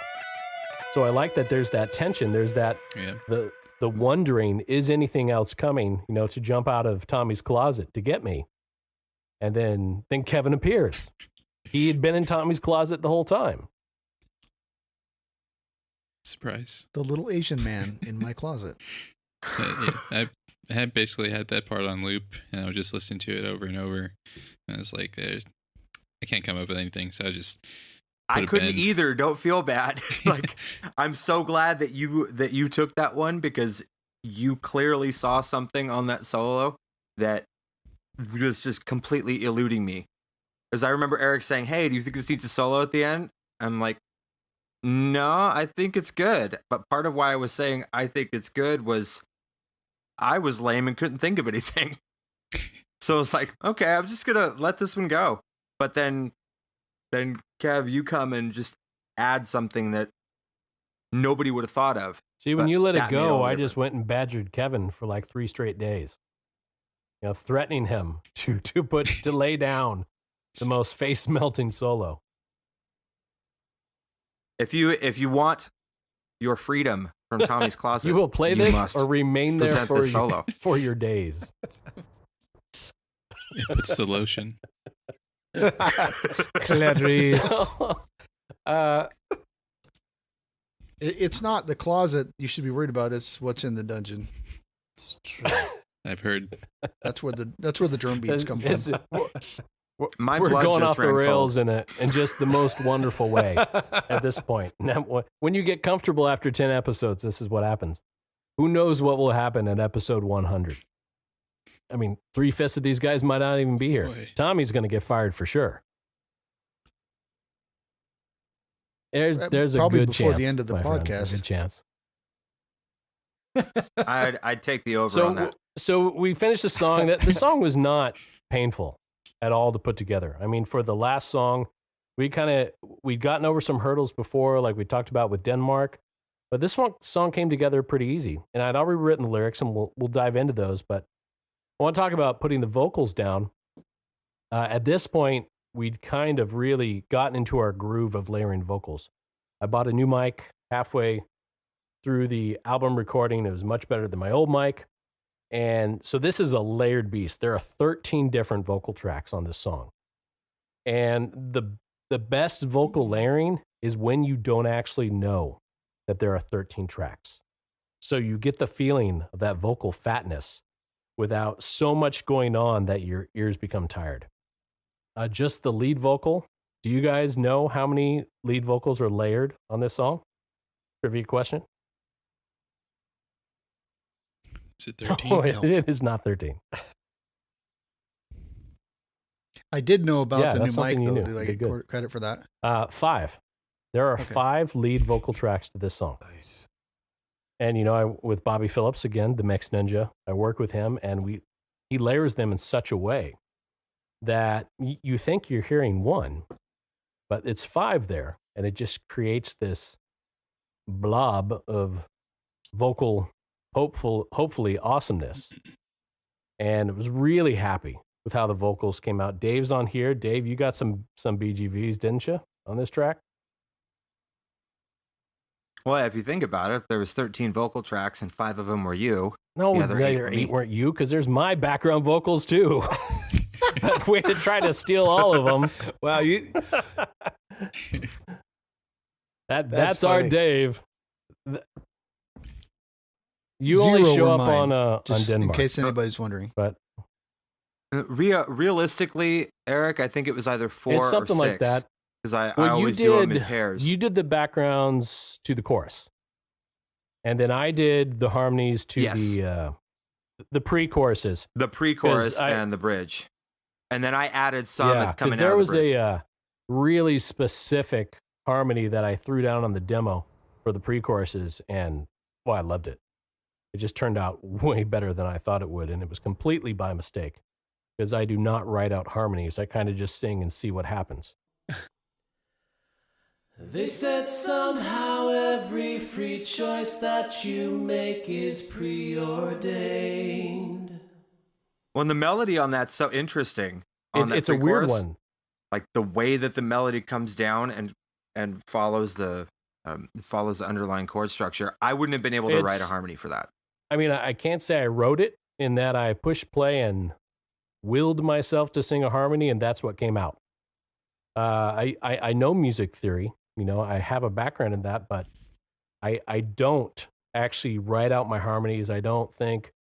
So I like that there's that tension. There's that, Yeah. the wondering, is anything else coming, to jump out of Tommy's closet to get me? And then Kevin appears. He had been in Tommy's closet the whole time. Surprise. The little Asian man in my closet. I had basically had that part on loop, and I would just listen to it over and over. And I was like, I can't come up with anything, so I just. I put a couldn't bend. either. Don't feel bad. Like, I'm so glad that you took that one because you clearly saw something on that solo that was just completely eluding me. Because I remember Eric saying, "Hey, do you think this needs a solo at the end?" I'm like, "No, I think it's good." But part of why I was saying I think it's good was I was lame and couldn't think of anything. So it's like, okay, I'm just gonna let this one go. But then Kev, you come and just add something that nobody would have thought of. See, when But you let it that made all go, the I just went and badgered Kevin for like 3 straight days. Threatening him to lay down the most face melting solo. If you want your freedom, from Tommy's closet. You will play You this must or remain there present this solo. for your days. It puts the lotion. Clarice. So, It's not the closet you should be worried about. It's what's in the dungeon. It's true. I've heard. That's where the drum beats come from. My we're blood going just off the ran rails cold. in just the most wonderful way at this point. Now, when you get comfortable after 10 episodes, this is what happens. Who knows what will happen at episode 100? I mean, 3/5 of these guys might not even be here. Boy. Tommy's going to get fired for sure. There's a Probably good before chance. the end of the my friend, podcast. a good chance. I'd take the over on that. So we finished the song. The song was not painful at all to put together. I mean, for the last song, we'd gotten over some hurdles before, like we talked about with Denmark. But this song came together pretty easy. And I'd already written the lyrics, and we'll dive into those. But I want to talk about putting the vocals down. At this point, we'd kind of really gotten into our groove of layering vocals. I bought a new mic halfway through the album recording. It was much better than my old mic. And so this is a layered beast. There are 13 different vocal tracks on this song. And the best vocal layering is when you don't actually know that there are 13 tracks. So you get the feeling of that vocal fatness without so much going on that your ears become tired. Just the lead vocal. Do you guys know how many lead vocals are layered on this song? Trivia question. Is it 13? Oh, it is not 13. I did know about Yeah, the that's new mic, something you though. knew. Do I Okay, get good. credit for that? 5. There are Okay. 5 lead vocal tracks to this song. Nice. And, with Bobby Phillips, again, the Mix Ninja, I work with him, and he layers them in such a way that you think you're hearing one, but it's 5 there, and it just creates this blob of vocal, hopefully awesomeness. And it was really happy with how the vocals came out. Dave's on here. Dave, you got some BGVs, didn't you, on this track? Well, if you think about it, there was 13 vocal tracks and 5 of them were you. No, The other 8 were 8 me. weren't you, because there's my background vocals too. Way to try to steal all of them. Wow, you That's our funny. Dave. You 0 only show were up mine, on Just in Denmark. case anybody's wondering. But Realistically, Eric, I think it was either 4 it's something or 6. like that. Because I Well, always do them in pairs. You did the backgrounds to the chorus, and then I did the harmonies to Yes. the pre-choruses. The pre-chorus 'Cause I- and the bridge. And then I added some Yeah, coming out there of the was bridge. a really specific harmony that I threw down on the demo for the pre-choruses, and I loved it. It just turned out way better than I thought it would, and it was completely by mistake because I do not write out harmonies. I kind of just sing and see what happens. They said somehow every free choice that you make is preordained. Well, and the melody on that's so interesting. On that It's a weird pre-chorus. one. Like the way that the melody comes down and follows the underlying chord structure. I wouldn't have been able to write a It's- harmony for that. I mean, I can't say I wrote it in that I pushed play and willed myself to sing a harmony, and that's what came out. I know music theory. I have a background in that, but I don't actually write out my harmonies. I don't think,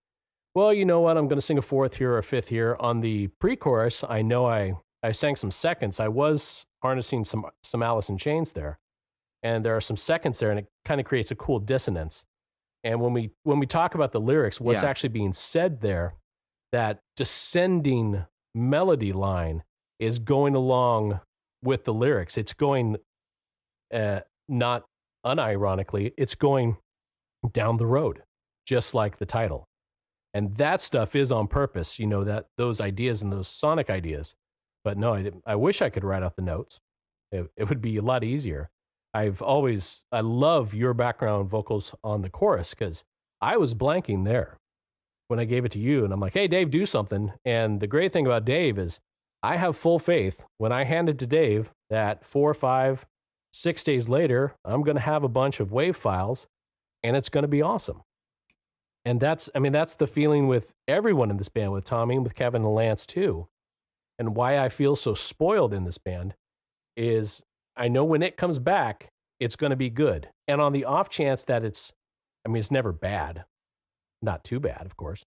well, you know what, I'm going to sing a 4th here or a 5th here. On the pre-chorus, I know I sang some seconds. I was harnessing some Alice in Chains there, and there are some seconds there, and it kind of creates a cool dissonance. And when we talk about the lyrics, what's Yeah. actually being said there, that descending melody line is going along with the lyrics. It's going, not unironically, it's going down the road, just like the title. And that stuff is on purpose, that those ideas and those sonic ideas. But no, I wish I could write out the notes. It would be a lot easier. I love your background vocals on the chorus because I was blanking there when I gave it to you. And I'm like, hey, Dave, do something. And the great thing about Dave is I have full faith when I hand it to Dave that 4, 5, 6 days later, I'm going to have a bunch of wave files and it's going to be awesome. And that's the feeling with everyone in this band, with Tommy and with Kevin and Lance too. And why I feel so spoiled in this band is I know when it comes back, it's going to be good. And on the off chance that it's never bad, not too bad, of course,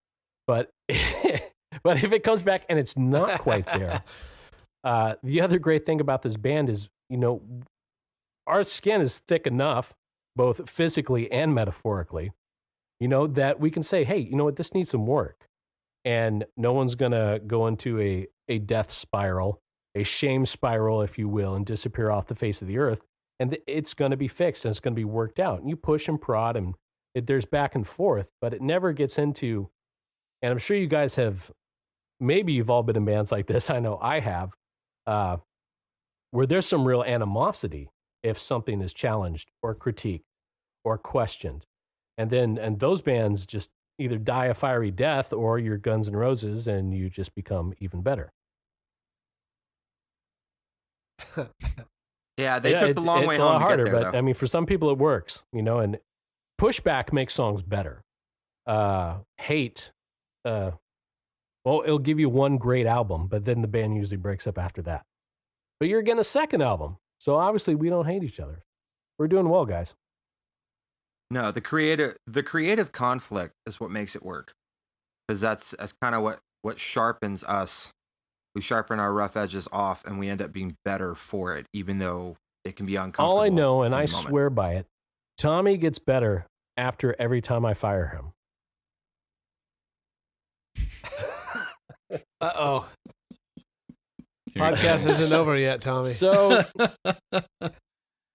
but but if it comes back and it's not quite there, the other great thing about this band is, our skin is thick enough, both physically and metaphorically, that we can say, hey, you know what, this needs some work. And no one's going to go into a death spiral, a shame spiral, if you will, and disappear off the face of the earth. And it's going to be fixed and it's going to be worked out. And you push and prod and there's back and forth, but it never gets into, and I'm sure you guys have, maybe you've all been in bands like this. I know I have, where there's some real animosity if something is challenged or critiqued or questioned. And those bands just either die a fiery death or you're Guns N' Roses and you just become even better. Yeah, they took the long way it's home a lot to harder, get there, but though. for some people it works, and pushback makes songs better. Hate, it'll give you one great album, but then the band usually breaks up after that. But you're getting a second album, so obviously we don't hate each other. We're doing well, guys. No, the creative conflict is what makes it work, because that's kind of what sharpens us. We sharpen our rough edges off, and we end up being better for it, even though it can be uncomfortable. All I know, and in I the moment. swear by it, Tommy gets better after every time I fire him. Uh-oh. Podcast isn't over yet, Tommy. So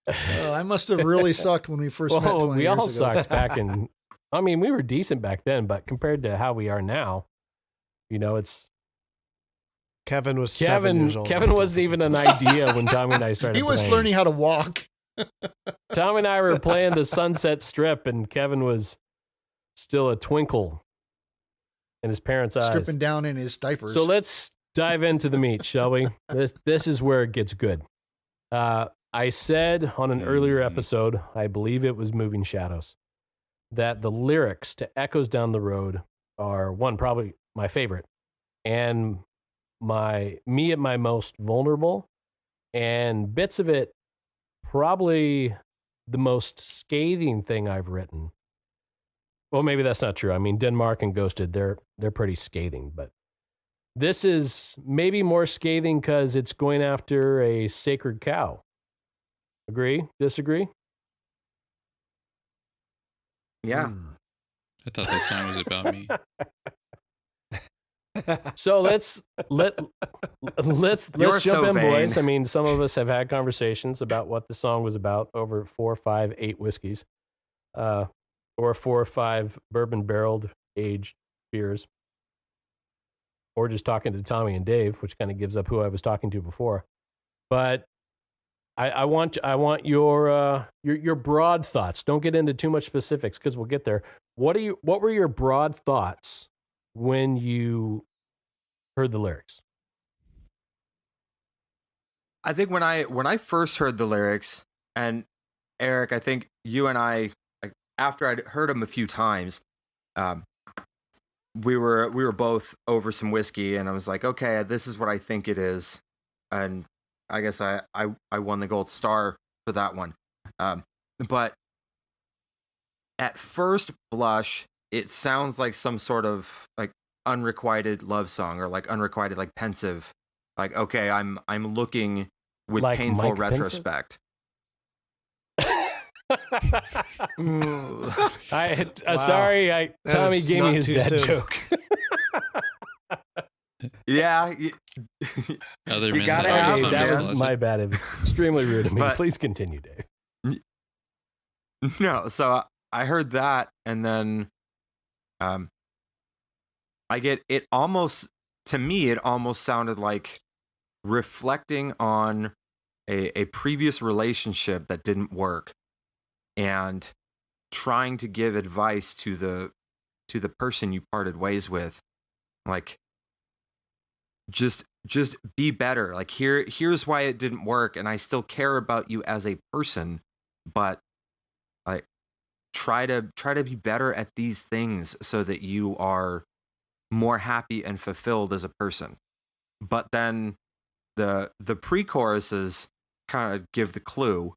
I must have really sucked when we first met 20 we years all ago. sucked back in. We were decent back then, but compared to how we are now, it's Kevin was 7 years old. Kevin wasn't even an idea when Tommy and I started. He was playing. learning how to walk. Tommy and I were playing the Sunset Strip, and Kevin was still a twinkle in his parents' eyes. Stripping down in his diapers. So let's dive into the meat, shall we? This is where it gets good. I said on an earlier episode, I believe it was Moving Shadows, that the lyrics to Echoes Down the Road are probably my favorite, and me at my most vulnerable, and bits of it probably the most scathing thing I've written. Well, maybe that's not true. Denmark and Ghosted, they're pretty scathing, but this is maybe more scathing because it's going after a sacred cow. Agree? Disagree? Yeah. I thought this song was about me. So let's You're jump so in, vain. boys. Some of us have had conversations about what the song was about over 4, 5, 8 whiskeys, or 4 or 5 bourbon barreled aged beers, or just talking to Tommy and Dave, which kind of gives up who I was talking to before. But I want your broad thoughts. Don't get into too much specifics because we'll get there. What were your broad thoughts when you heard the lyrics? I think when I first heard the lyrics, and Eric, I think you and I, after I'd heard them a few times, we were both over some whiskey, and I was like, okay, this is what I think it is, and I guess I won the gold star for that one. But at first blush, it sounds like some sort of unrequited love song, or unrequited pensive. Okay, I'm looking with Like painful Mike retrospect. Sorry, That Tommy is gave me not his too dad soon. joke. Yeah, Other You men gotta have have Okay, them, Tommy's that man. was closet. my bad. It was extremely rude of me. But- Please continue, Dave. no. So I heard that, and then I get it. Almost, to me, it almost sounded like reflecting on a previous relationship that didn't work, and trying to give advice to the person you parted ways with, just be better. Here's why it didn't work, and I still care about you as a person, but try to be better at these things so that you are more happy and fulfilled as a person. But then the pre-choruses kind of give the clue,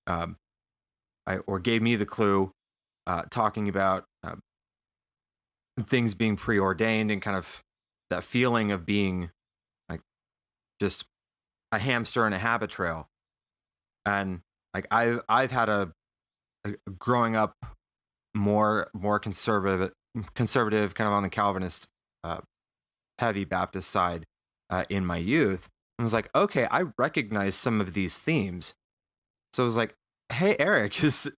or gave me the clue, talking about things being preordained and kind of that feeling of being like just a hamster in a habit trail. And like I've had a growing up more conservative kind of on the Calvinist heavy Baptist side in my youth. I was like, okay, I recognize some of these themes. So I was like, hey, Eric, is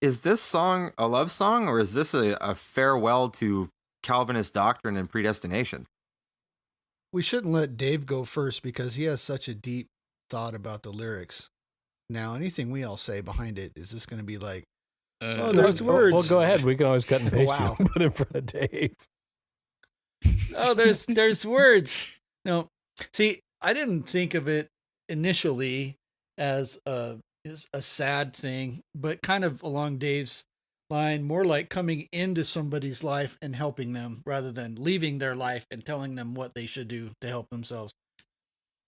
this song a love song, or is this a farewell to Calvinist doctrine and predestination? We shouldn't let Dave go first because he has such a deep thought about the lyrics. Now, anything we all say behind it, is this going to be like, oh, there's words? Well, go ahead. We can always cut and paste Wow. you and put in front of Dave. Oh, there's words. No, see, I didn't think of it initially as a sad thing, but kind of along Dave's line, more like coming into somebody's life and helping them rather than leaving their life and telling them what they should do to help themselves.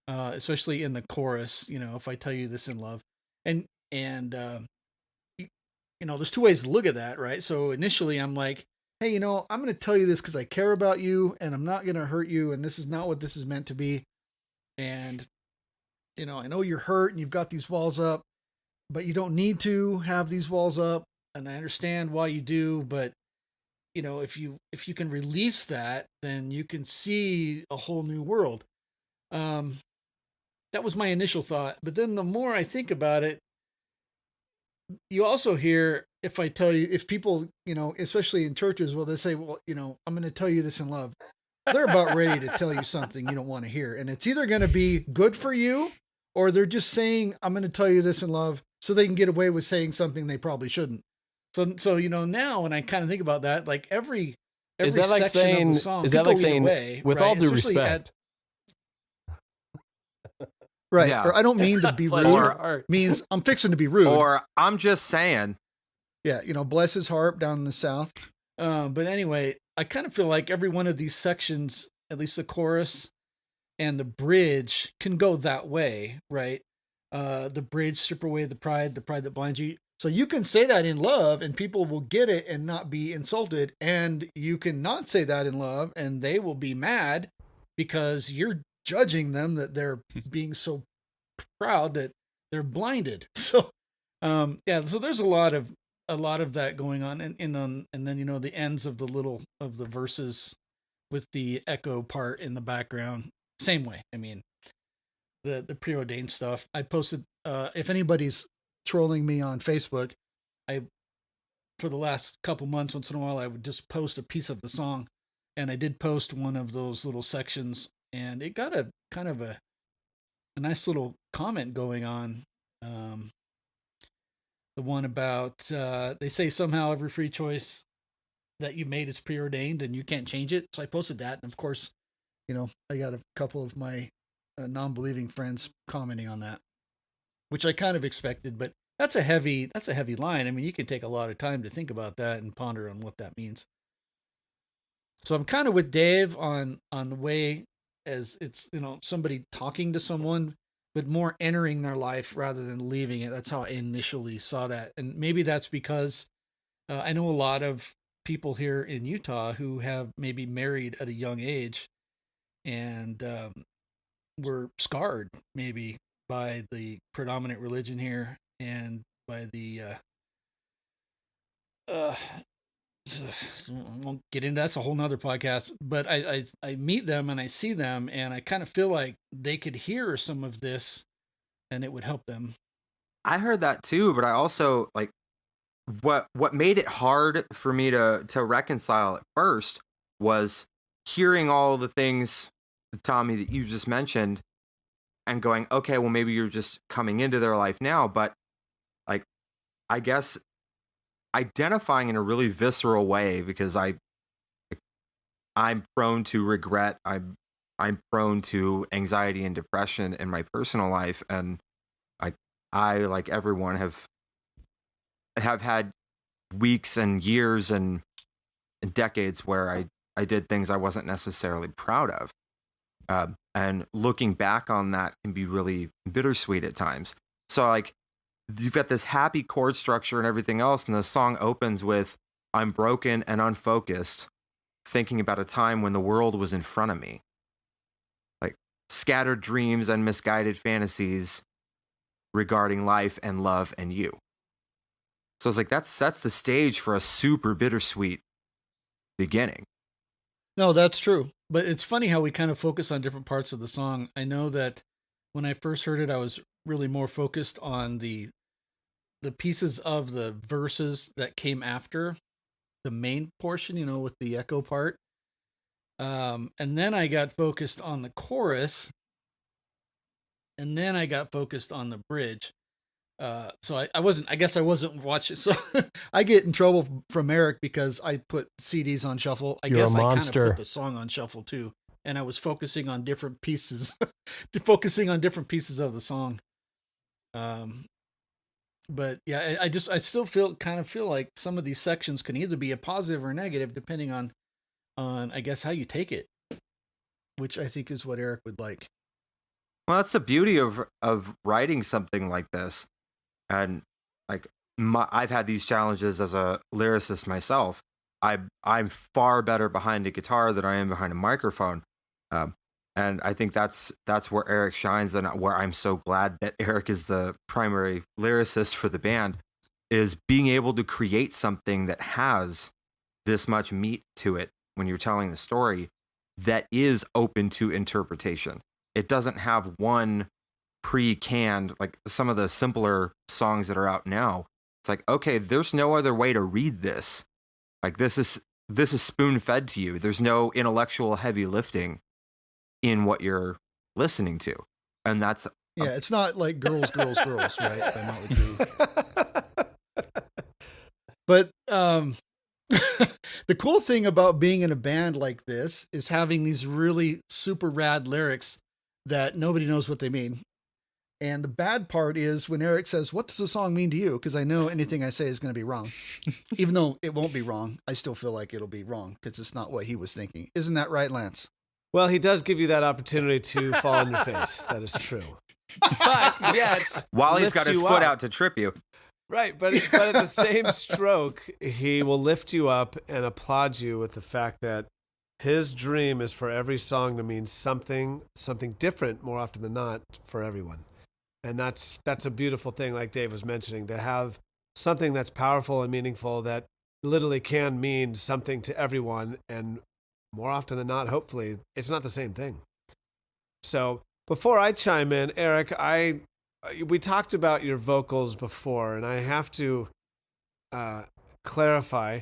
Especially in the chorus, if I tell you this in love, and there's two ways to look at that, right? So initially I'm like, hey, I'm going to tell you this because I care about you and I'm not going to hurt you. And this is not what this is meant to be. And, I know you're hurt and you've got these walls up, but you don't need to have these walls up. And I understand why you do, but if you can release that, then you can see a whole new world. That was my initial thought. But then the more I think about it, you also hear, if people, especially in churches, well, they say, well, I'm going to tell you this in love. They're about ready to tell you something you don't want to hear. And it's either going to be good for you, or they're just saying, I'm going to tell you this in love, so they can get away with saying something they probably shouldn't. So now when I kind of think about that, like every is that like section saying, of the song is that like saying, way, with right? all due Especially respect? Right. Yeah. Or I don't mean to be Bless rude. your heart. Means I'm fixing to be rude. Or I'm just saying. Yeah, bless his heart down in the South. But anyway, I kind of feel like every one of these sections, at least the chorus and the bridge, can go that way, right? The bridge, strip away the pride that blinds you. So you can say that in love and people will get it and not be insulted. And you can not say that in love and they will be mad because you're judging them that they're being so proud that they're blinded. So, so there's a lot of that going on, and then the ends of the verses with the echo part in the background, same way. I mean, the preordained stuff. I posted. If anybody's trolling me on Facebook, for the last couple months, once in a while, I would just post a piece of the song, and I did post one of those little sections, and it got a kind of a nice little comment going on. The one about they say somehow every free choice that you made is preordained and you can't change it. So I posted that, and of course, I got a couple of my non-believing friends commenting on that, which I kind of expected. But that's a heavy line. I mean, you can take a lot of time to think about that and ponder on what that means. So I'm kind of with Dave on the way as it's somebody talking to someone, but more entering their life rather than leaving it. That's how I initially saw that. And maybe that's because I know a lot of people here in Utah who have maybe married at a young age and were scarred maybe by the predominant religion here and by the I won't get into that's a whole nother podcast, but I meet them and I see them and I kind of feel like they could hear some of this and it would help them. I heard that too, but I also like what made it hard for me to reconcile at first was hearing all the things, Tommy, that you just mentioned and going, okay, well, maybe you're just coming into their life now, but like, I guess identifying in a really visceral way because I'm prone to regret. I'm prone to anxiety and depression in my personal life, and I like everyone have had weeks and years and decades where I did things I wasn't necessarily proud of. And looking back on that can be really bittersweet at times. So like you've got this happy chord structure and everything else, and the song opens with "I'm broken and unfocused, thinking about a time when the world was in front of me." Like scattered dreams and misguided fantasies regarding life and love and you. So it's like that sets the stage for a super bittersweet beginning. No, that's true. But it's funny how we kind of focus on different parts of the song. I know that when I first heard it, I was really more focused on the pieces of the verses that came after the main portion, you know, with the echo part. And then I got focused on the chorus. And then I got focused on the bridge. So I guess I wasn't watching. So I get in trouble from Erick because I put CDs on shuffle. I You're guess a I kind of monster. put the song on shuffle too. And I was focusing on different pieces, focusing on different pieces of the song. But yeah, I still feel like some of these sections can either be a positive or a negative depending on I guess how you take it, which I think is what Erick would like. Well, that's the beauty of writing something like this. And like I've had these challenges as a lyricist myself. I'm far better behind a guitar than I am behind a microphone. And I think that's where Erick shines, and where I'm so glad that Erick is the primary lyricist for the band, is being able to create something that has this much meat to it when you're telling the story that is open to interpretation. It doesn't have one pre-canned, like some of the simpler songs that are out now. It's like, okay, there's no other way to read this. Like this is spoon-fed to you. There's no intellectual heavy lifting in what you're listening to. And that's it's not like girls, right? By Motley Crue. But the cool thing about being in a band like this is having these really super rad lyrics that nobody knows what they mean. And the bad part is when Erick says, "What does the song mean to you?" Because I know anything I say is going to be wrong. Even though it won't be wrong, I still feel like it'll be wrong because it's not what he was thinking. Isn't that right, Lance? Well, he does give you that opportunity to fall on your face. That is true. But yet, while he's lift got his you foot up. out to trip you. Right, but at the same stroke, he will lift you up and applaud you with the fact that his dream is for every song to mean something different more often than not for everyone. And that's a beautiful thing, like Dave was mentioning, to have something that's powerful and meaningful that literally can mean something to everyone. And more often than not, hopefully, it's not the same thing. So before I chime in, Erick, we talked about your vocals before, and I have to clarify.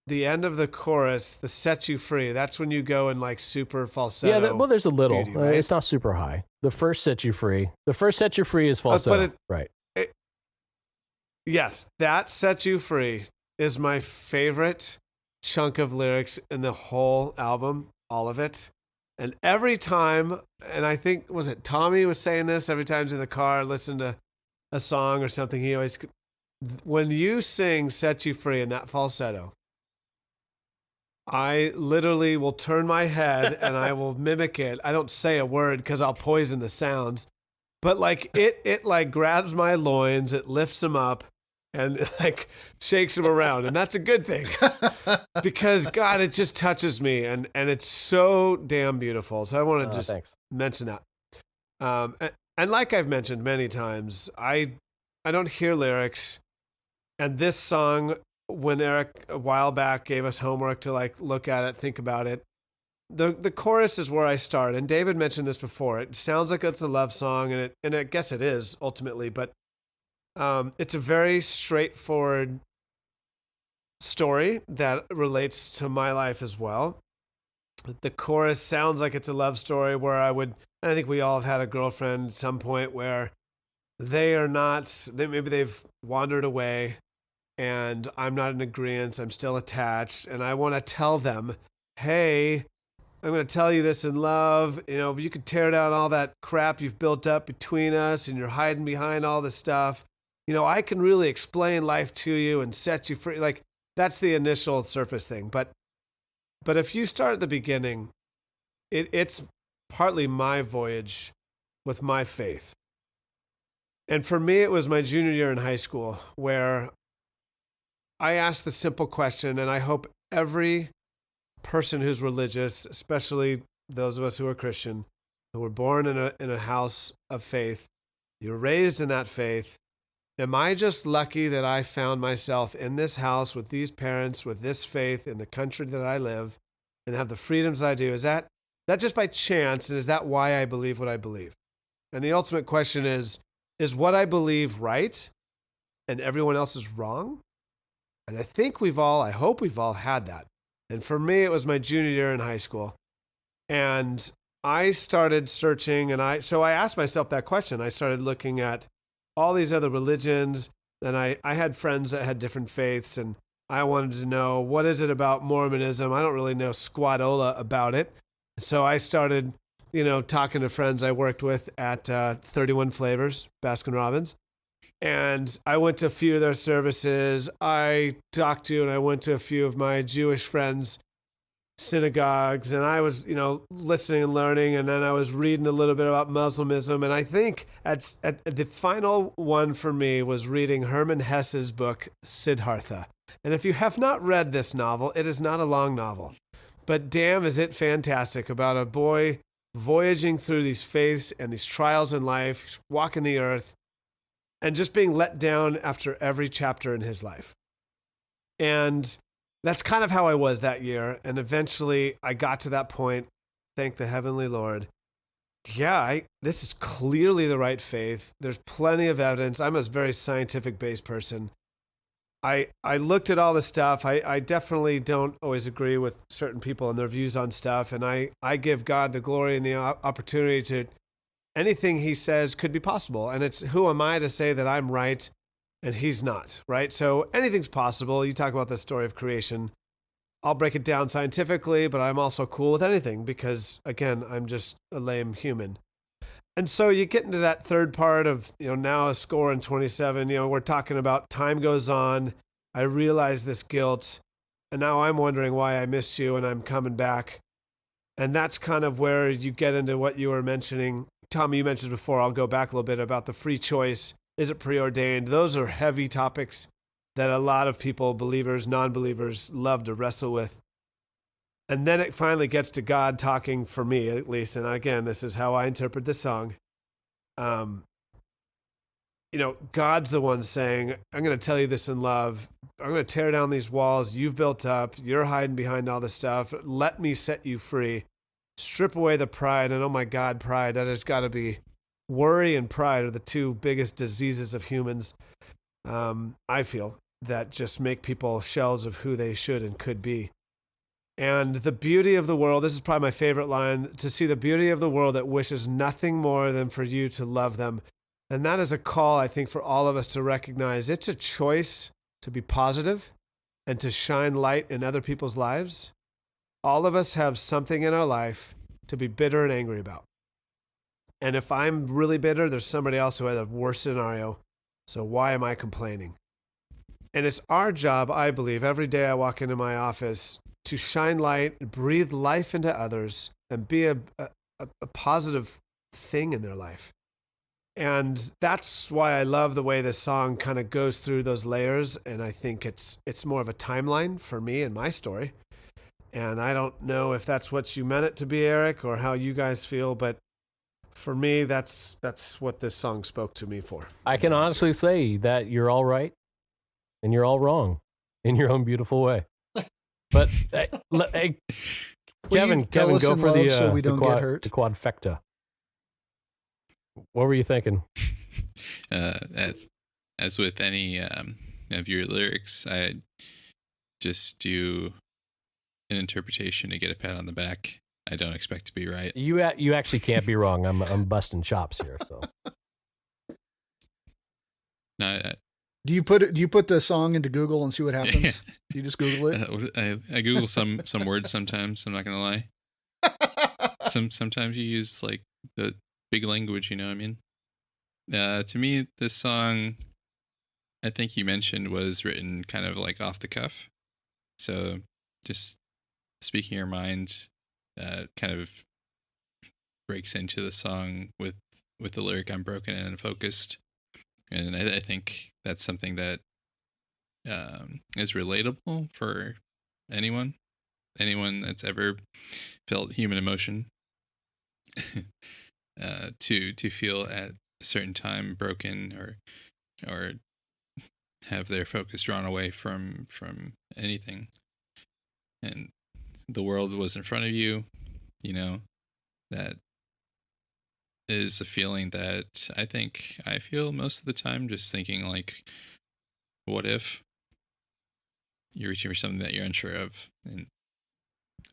The end of the chorus, the "set you free," that's when you go in like super falsetto. Yeah, well, there's a little. beauty, right? It's not super high. The first "set you free." The first "set you free" is falsetto. Right. Yes, that "set you free" is my favorite chunk of lyrics in the whole album, all of it. And every time, and I think, was it Tommy was saying this, every time he's in the car, listen to a song or something, he always, when you sing "Set You Free" in that falsetto, I literally will turn my head and I will mimic it. I don't say a word because I'll poison the sounds, but like it like grabs my loins, it lifts them up and like shakes them around. And that's a good thing because God, it just touches me and it's so damn beautiful. So I want to just mention that. And like I've mentioned many times, I don't hear lyrics, and this song, when Erick a while back gave us homework to like look at it, think about it, the chorus is where I start. And David mentioned this before. It sounds like it's a love song, and I guess it is ultimately, but it's a very straightforward story that relates to my life as well. The chorus sounds like it's a love story where and I think we all have had a girlfriend at some point where maybe they've wandered away, and I'm not in agreement, I'm still attached, and I want to tell them, hey, I'm going to tell you this in love, if you could tear down all that crap you've built up between us and you're hiding behind all this stuff, I can really explain life to you and set you free. Like, that's the initial surface thing. But if you start at the beginning, it's partly my voyage with my faith. And for me, it was my junior year in high school where I asked the simple question, and I hope every person who's religious, especially those of us who are Christian, who were born in a house of faith, you're raised in that faith. Am I just lucky that I found myself in this house with these parents, with this faith in the country that I live, and have the freedoms I do? Is that just by chance, and is that why I believe what I believe? And the ultimate question is what I believe right and everyone else is wrong? And I hope we've all had that. And for me, it was my junior year in high school. And I started searching, so I asked myself that question. I started looking at all these other religions, and I had friends that had different faiths, and I wanted to know, what is it about Mormonism? I don't really know squadola about it. So I started, talking to friends I worked with at 31 Flavors, Baskin Robbins. And I went to a few of their services. I talked to and I went to a few of my Jewish friends' synagogues, and I was, listening and learning. And then I was reading a little bit about Muslimism. And I think at the final one for me was reading Hermann Hesse's book, Siddhartha. And if you have not read this novel, it is not a long novel. But damn, is it fantastic, about a boy voyaging through these faiths and these trials in life, walking the earth, and just being let down after every chapter in his life. And that's kind of how I was that year. And eventually I got to that point, thank the heavenly Lord. Yeah, this is clearly the right faith. There's plenty of evidence. I'm a very scientific-based person. I looked at all the stuff. I definitely don't always agree with certain people and their views on stuff. And I give God the glory and the opportunity to anything he says could be possible. And it's, who am I to say that I'm right and he's not, right? So anything's possible. You talk about the story of creation. I'll break it down scientifically, but I'm also cool with anything because, again, I'm just a lame human. And so you get into that third part of, now a score in 27, we're talking about time goes on. I realize this guilt, and now I'm wondering why I missed you and I'm coming back. And that's kind of where you get into what you were mentioning. Tommy, you mentioned before, I'll go back a little bit about the free choice. Is it preordained? Those are heavy topics that a lot of people, believers, non-believers, love to wrestle with. And then it finally gets to God talking, for me at least. And again, this is how I interpret this song. God's the one saying, I'm going to tell you this in love. I'm going to tear down these walls you've built up. You're hiding behind all this stuff. Let me set you free. Strip away the pride. And oh my God, pride, that has got to be, worry and pride are the two biggest diseases of humans. I feel that just make people shells of who they should and could be. And the beauty of the world, this is probably my favorite line, to see the beauty of the world that wishes nothing more than for you to love them. And that is a call, I think, for all of us to recognize it's a choice to be positive and to shine light in other people's lives. All of us have something in our life to be bitter and angry about. And if I'm really bitter, there's somebody else who has a worse scenario. So why am I complaining? And it's our job, I believe, every day I walk into my office to shine light, breathe life into others, and be a positive thing in their life. And that's why I love the way this song kind of goes through those layers. And I think it's more of a timeline for me and my story. And I don't know if that's what you meant it to be, Eric, or how you guys feel, but for me, that's what this song spoke to me for. I can honestly say that you're all right and you're all wrong in your own beautiful way. But hey, Kevin, go for the so we don't get hurt. The quadfecta. What were you thinking? As with any of your lyrics, I just do an interpretation to get a pat on the back. I don't expect to be right. You actually can't be wrong. I'm busting chops here. So. No, Do you put the song into Google and see what happens? Yeah. Do you just Google it? I Google some words sometimes. I'm not gonna lie. Sometimes you use like the big language. You know what I mean? To me, this song, I think you mentioned, was written kind of like off the cuff. So just speaking your mind kind of breaks into the song with the lyric, "I'm broken and unfocused," and I think that's something that is relatable for anyone that's ever felt human emotion. To feel at a certain time broken or have their focus drawn away from anything, and the world was in front of you, that is a feeling that I think I feel most of the time, just thinking like, what if you're reaching for something that you're unsure of? And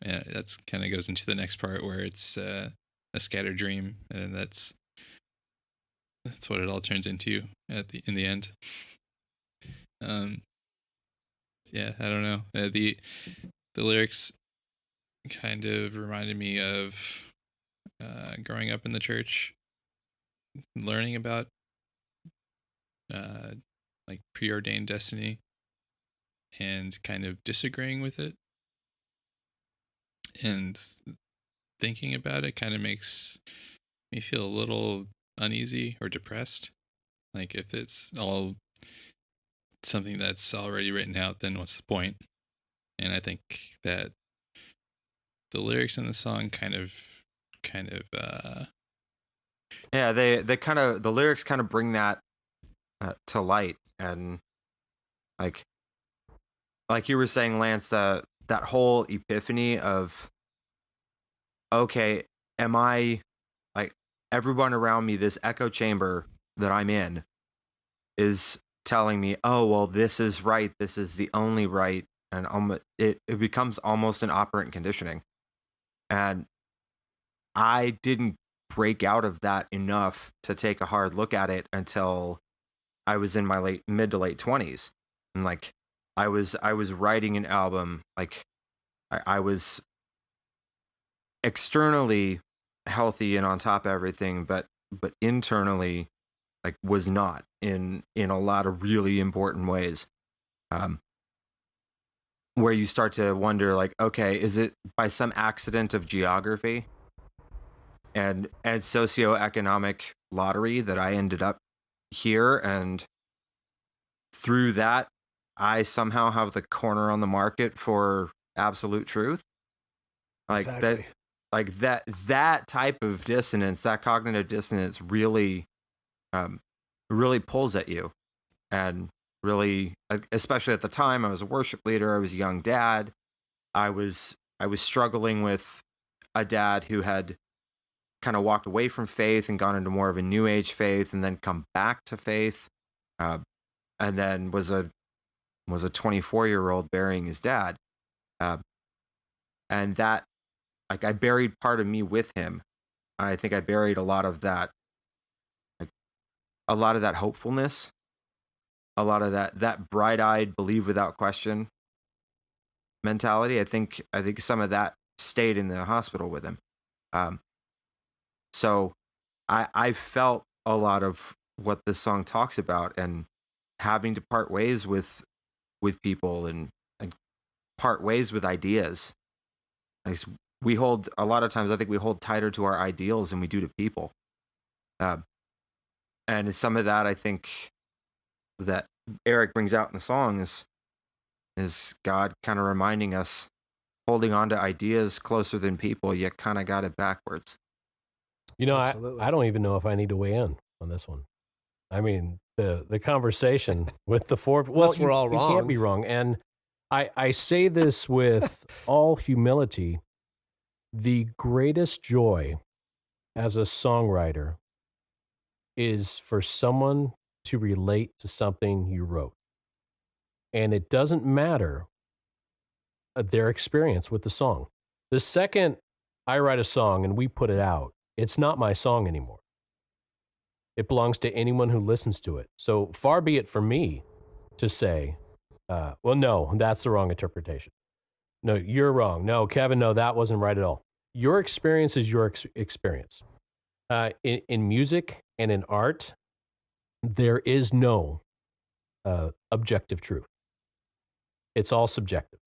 that's kind of goes into the next part where it's a scattered dream, and that's what it all turns into in the end. Yeah, I don't know. The lyrics kind of reminded me of growing up in the church, learning about like preordained destiny, and kind of disagreeing with it, and thinking about it kind of makes me feel a little uneasy or depressed. Like, if it's all something that's already written out, then what's the point? And I think that the lyrics in the song kind of Yeah, they kind of, the lyrics kind of bring that to light. And like you were saying, Lance, that whole epiphany of, okay, am I, like, everyone around me, this echo chamber that I'm in is telling me, oh, well, this is right, this is the only right, and it becomes almost an operant conditioning. And I didn't break out of that enough to take a hard look at it until I was in my mid to late 20s. And like, I was writing an album, like I was externally healthy and on top of everything, but internally, like, was not in a lot of really important ways. Where you start to wonder, like, okay, is it by some accident of geography and socioeconomic lottery that I ended up here, and through that I somehow have the corner on the market for absolute truth? Like, Exactly. that type of dissonance, that cognitive dissonance, really really pulls at you. And really, especially at the time, I was a worship leader, I was a young dad, I was struggling with a dad who had kind of walked away from faith and gone into more of a new age faith, and then come back to faith, and then was a 24-year-old burying his dad, and that, like, I buried part of me with him. I think I buried a lot of that, like, a lot of that hopefulness, a lot of that bright-eyed, believe without question mentality. I think some of that stayed in the hospital with him. So I felt a lot of what this song talks about, and having to part ways with people, and part ways with ideas. Like, we hold, a lot of times, I think we hold tighter to our ideals than we do to people. And some of that, I think, that Erick brings out in the song is God kind of reminding us, holding on to ideas closer than people, you kind of got it backwards. Absolutely. I don't even know if I need to weigh in on this one. I mean, the conversation with the four, well, Unless we're all you can't wrong. be wrong. And I say this with all humility. The greatest joy as a songwriter is for someone to relate to something you wrote. And it doesn't matter their experience with the song. The second I write a song and we put it out, it's not my song anymore. It belongs to anyone who listens to it. So far be it from me to say, well, no, that's the wrong interpretation. No, you're wrong. No, Kevin, no, that wasn't right at all. Your experience is your experience. In music and in art, there is no objective truth. It's all subjective.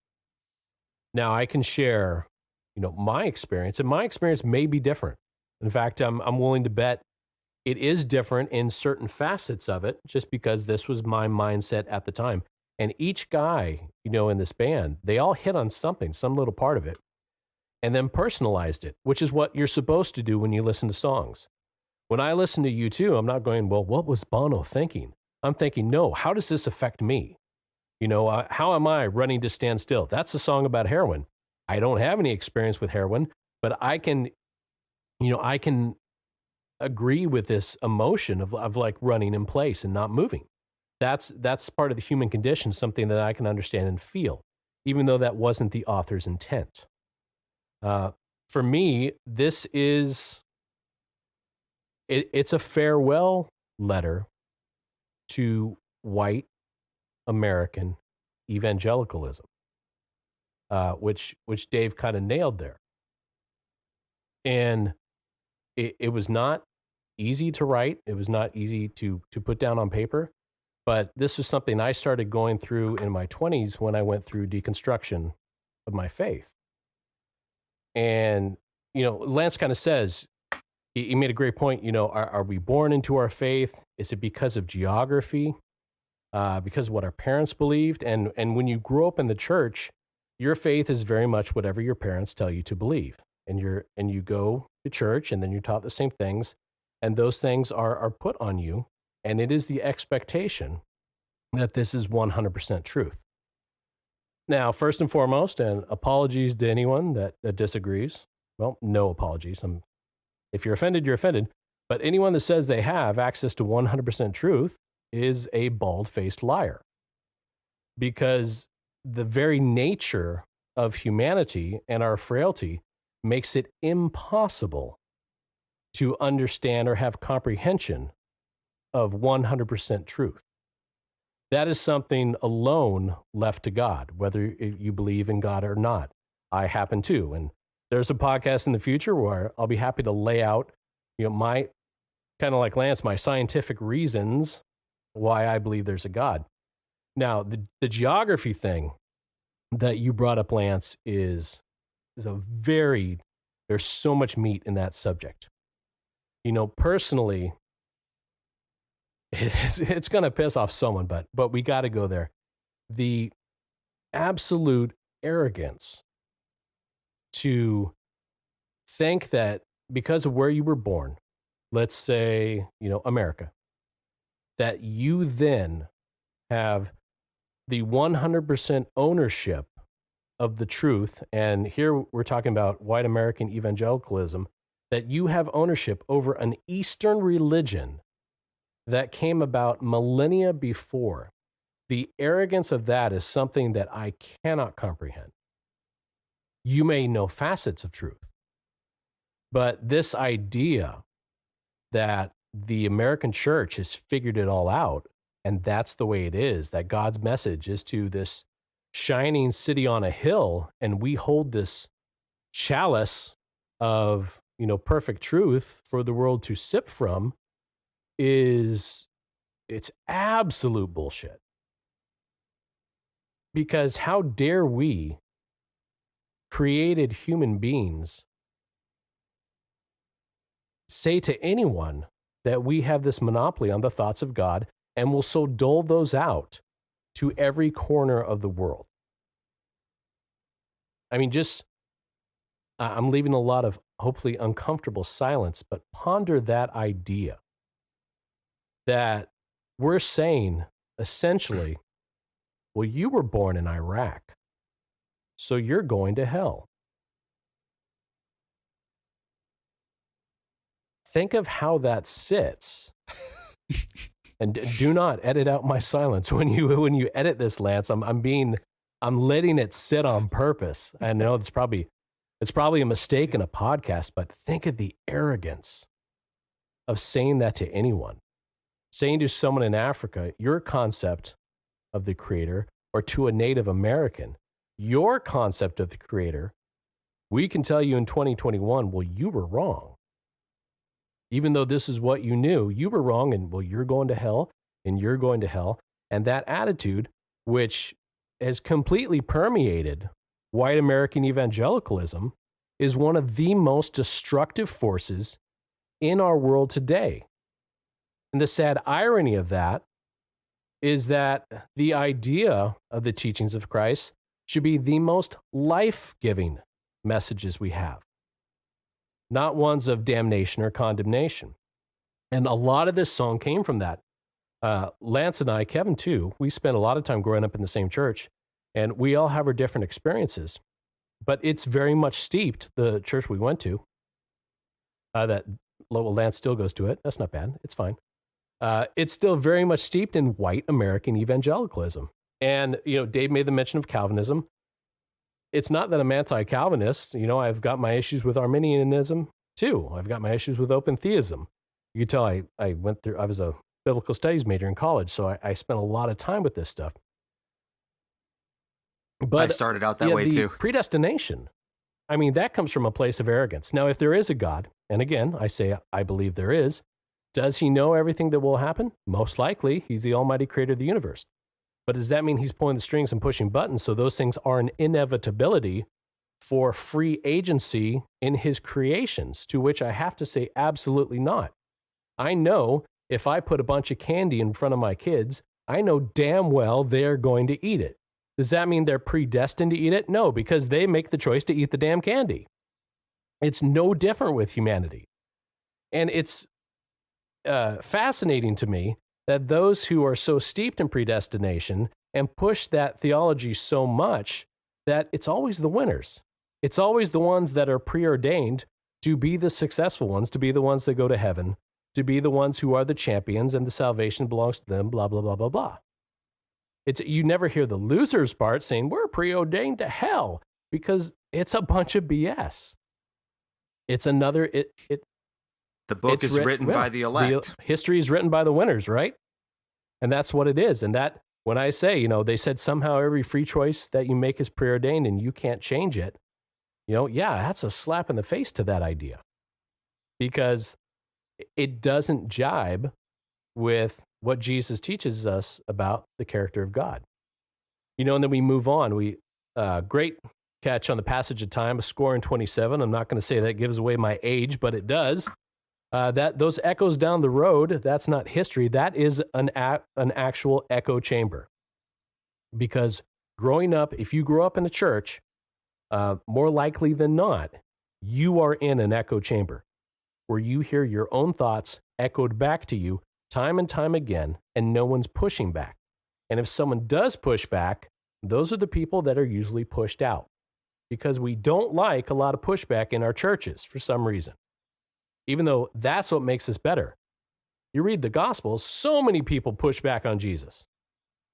Now I can share, my experience, and my experience may be different. In fact, I'm willing to bet it is different in certain facets of it, just because this was my mindset at the time. And each guy, in this band, they all hit on something, some little part of it, and then personalized it, which is what you're supposed to do when you listen to songs. When I listen to U2, I'm not going, well, what was Bono thinking? I'm thinking, no, how does this affect me? How am I running to stand still? That's a song about heroin. I don't have any experience with heroin, but I can agree with this emotion of like running in place and not moving. That's part of the human condition, something that I can understand and feel, even though that wasn't the author's intent. For me, this is, it's a farewell letter to white American evangelicalism, which Dave kind of nailed there. And it was not easy to write. It was not easy to put down on paper. But this was something I started going through in my 20s when I went through deconstruction of my faith. And, Lance kind of says, he made a great point, are we born into our faith? Is it because of geography? Because of what our parents believed? And when you grow up in the church, your faith is very much whatever your parents tell you to believe. And you go to church, and then you're taught the same things, and those things are put on you. And it is the expectation that this is 100% truth. Now, first and foremost, and apologies to anyone that disagrees. Well, no apologies. If you're offended, you're offended. But anyone that says they have access to 100% truth is a bald-faced liar. Because the very nature of humanity and our frailty makes it impossible to understand or have comprehension of 100% truth. That is something alone left to God, whether you believe in God or not. I happen to, and there's a podcast in the future where I'll be happy to lay out, my, kind of like Lance, my scientific reasons why I believe there's a God. Now, the geography thing that you brought up, Lance, is there's so much meat in that subject. Personally, it's going to piss off someone, but we got to go there. The absolute arrogance to think that because of where you were born, let's say, America, that you then have the 100% ownership of the truth. And here we're talking about white American evangelicalism, that you have ownership over an Eastern religion that came about millennia before. The arrogance of that is something that I cannot comprehend. You may know facets of truth, but this idea that the American church has figured it all out, and that's the way it is, that God's message is to this shining city on a hill, and we hold this chalice of, perfect truth for the world to sip from, it's absolute bullshit. Because how dare we, created human beings, say to anyone that we have this monopoly on the thoughts of God and will so dole those out to every corner of the world. I mean, I'm leaving a lot of hopefully uncomfortable silence, but ponder that idea that we're saying essentially, well, you were born in Iraq, so you're going to hell. Think of how that sits. And do not edit out my silence when you edit this, Lance. I'm letting it sit on purpose. I know it's probably a mistake in a podcast, but think of the arrogance of saying that to anyone. Saying to someone in Africa, your concept of the Creator, or to a Native American, your concept of the Creator, we can tell you in 2021, well, you were wrong. Even though this is what you knew, you were wrong, and well, you're going to hell, and you're going to hell. And that attitude, which has completely permeated white American evangelicalism is one of the most destructive forces in our world today. And the sad irony of that is that the idea of the teachings of Christ should be the most life-giving messages we have, not ones of damnation or condemnation. And a lot of this song came from that. Lance and I, Kevin too, we spent a lot of time growing up in the same church, and we all have our different experiences. But it's very much steeped, the church we went to, that Lance still goes to it. That's not bad. It's fine. It's still very much steeped in white American evangelicalism. And, Dave made the mention of Calvinism. It's not that I'm anti-Calvinist. I've got my issues with Arminianism too. I've got my issues with open theism. You can tell I was a biblical studies major in college, so I spent a lot of time with this stuff. But I started out that way too. Predestination, that comes from a place of arrogance. Now, if there is a God, and again, I say I believe there is, does he know everything that will happen? Most likely. He's the almighty creator of the universe. But does that mean he's pulling the strings and pushing buttons so those things are an inevitability for free agency in his creations? To which I have to say absolutely not. I know if I put a bunch of candy in front of my kids, I know damn well they're going to eat it. Does that mean they're predestined to eat it? No, because they make the choice to eat the damn candy. It's no different with humanity. And it's fascinating to me that those who are so steeped in predestination and push that theology so much that it's always the winners. It's always the ones that are preordained to be the successful ones, to be the ones that go to heaven, to be the ones who are the champions and the salvation belongs to them, blah, blah, blah, blah, blah. You never hear the losers part saying we're preordained to hell, because it's a bunch of BS. It's another, the book is written by the elect. History is written by the winners, right? And that's what it is. And that, when I say, they said somehow every free choice that you make is preordained and you can't change it, that's a slap in the face to that idea. Because it doesn't jibe with what Jesus teaches us about the character of God. And then we move on. Great catch on the passage of time, a score in 27. I'm not going to say that gives away my age, but it does. That those echoes down the road, that's not history. That is an actual echo chamber. Because growing up, if you grow up in a church, more likely than not, you are in an echo chamber where you hear your own thoughts echoed back to you time and time again, and no one's pushing back. And if someone does push back, those are the people that are usually pushed out, because we don't like a lot of pushback in our churches for some reason, even though that's what makes us better. You read the Gospels, so many people push back on Jesus.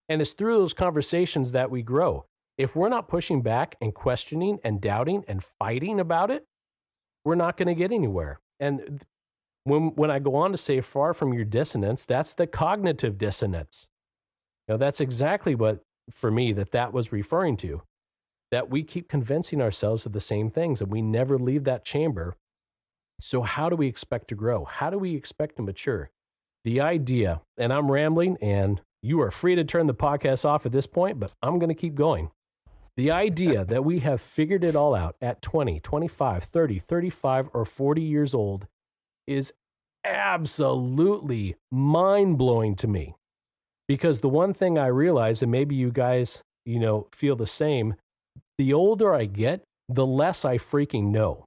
And it's through those conversations that we grow. If we're not pushing back and questioning and doubting and fighting about it, we're not going to get anywhere. And when I go on to say far from your dissonance, that's the cognitive dissonance. That's exactly what, for me, that was referring to, that we keep convincing ourselves of the same things and we never leave that chamber. So how do we expect to grow? How do we expect to mature? The idea, and I'm rambling, and you are free to turn the podcast off at this point, but I'm going to keep going. The idea that we have figured it all out at 20, 25, 30, 35, or 40 years old is absolutely mind-blowing to me. Because the one thing I realize, and maybe you guys, feel the same, the older I get, the less I freaking know.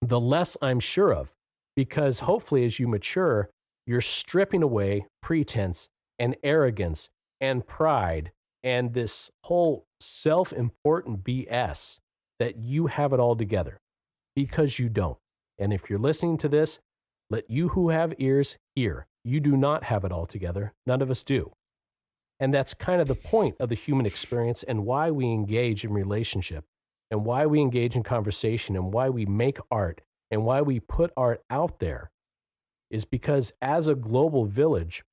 The less I'm sure of. Because hopefully as you mature, you're stripping away pretense and arrogance and pride and this whole self-important BS that you have it all together, because you don't. And if you're listening to this, let you who have ears hear. You do not have it all together. None of us do. And that's kind of the point of the human experience and why we engage in relationship and why we engage in conversation and why we make art and why we put art out there, is because as a global village,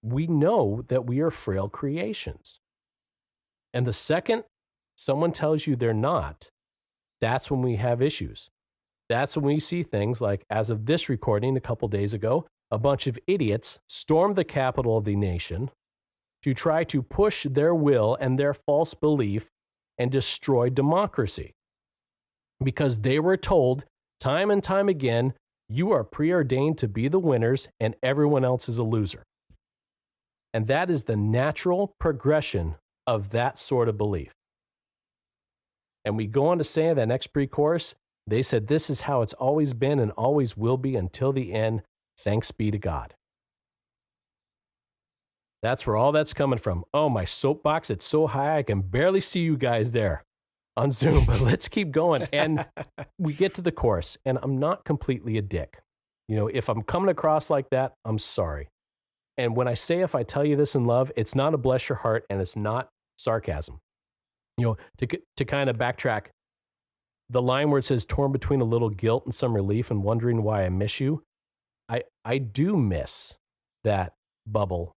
we know that we are frail creations. And the second someone tells you they're not, that's when we have issues. That's when we see things like, as of this recording a couple days ago, a bunch of idiots stormed the capital of the nation to try to push their will and their false belief and destroy democracy because they were told time and time again, you are preordained to be the winners and everyone else is a loser. And that is the natural progression of that sort of belief. And we go on to say in that next pre-chorus, they said, this is how it's always been and always will be until the end. Thanks be to God. That's where all that's coming from. Oh, my soapbox, it's so high I can barely see you guys there on Zoom, but let's keep going. And we get to the chorus, and I'm not completely a dick. You know, if I'm coming across like that, I'm sorry. And when I say, if I tell you this in love, it's not a bless your heart, and it's not sarcasm. You know, to kind of backtrack, the line where it says, torn between a little guilt and some relief and wondering why I miss you, I do miss that bubble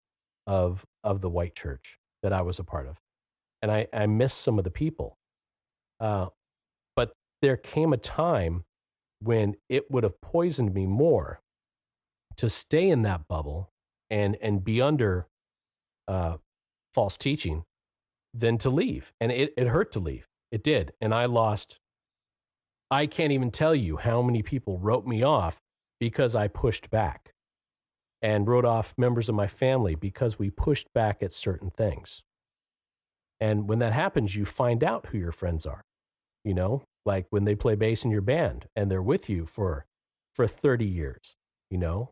of the white church that I was a part of. And I miss some of the people. But there came a time when it would have poisoned me more to stay in that bubble and be under false teaching than to leave. And it hurt to leave. It did. And I can't even tell you how many people wrote me off because I pushed back, and wrote off members of my family because we pushed back at certain things. And when that happens, you find out who your friends are, you know, like when they play bass in your band and they're with you for 30 years, you know,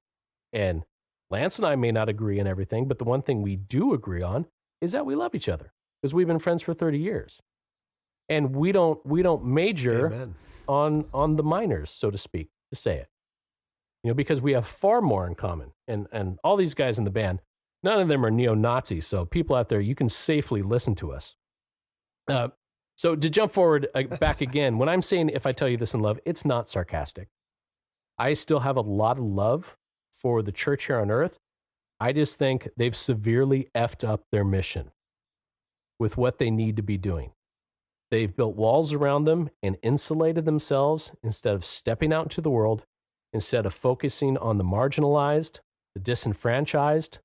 and Lance and I may not agree on everything, but the one thing we do agree on is that we love each other because we've been friends for 30 years. And we don't major on the minors, so to speak, to say it. You know, because we have far more in common. And all these guys in the band, none of them are neo-Nazis. So people out there, you can safely listen to us. So to jump forward back again, when I'm saying, if I tell you this in love, it's not sarcastic. I still have a lot of love for the church here on earth. I just think they've severely effed up their mission with what they need to be doing. They've built walls around them and insulated themselves instead of stepping out into the world, instead of focusing on the marginalized, the disenfranchised,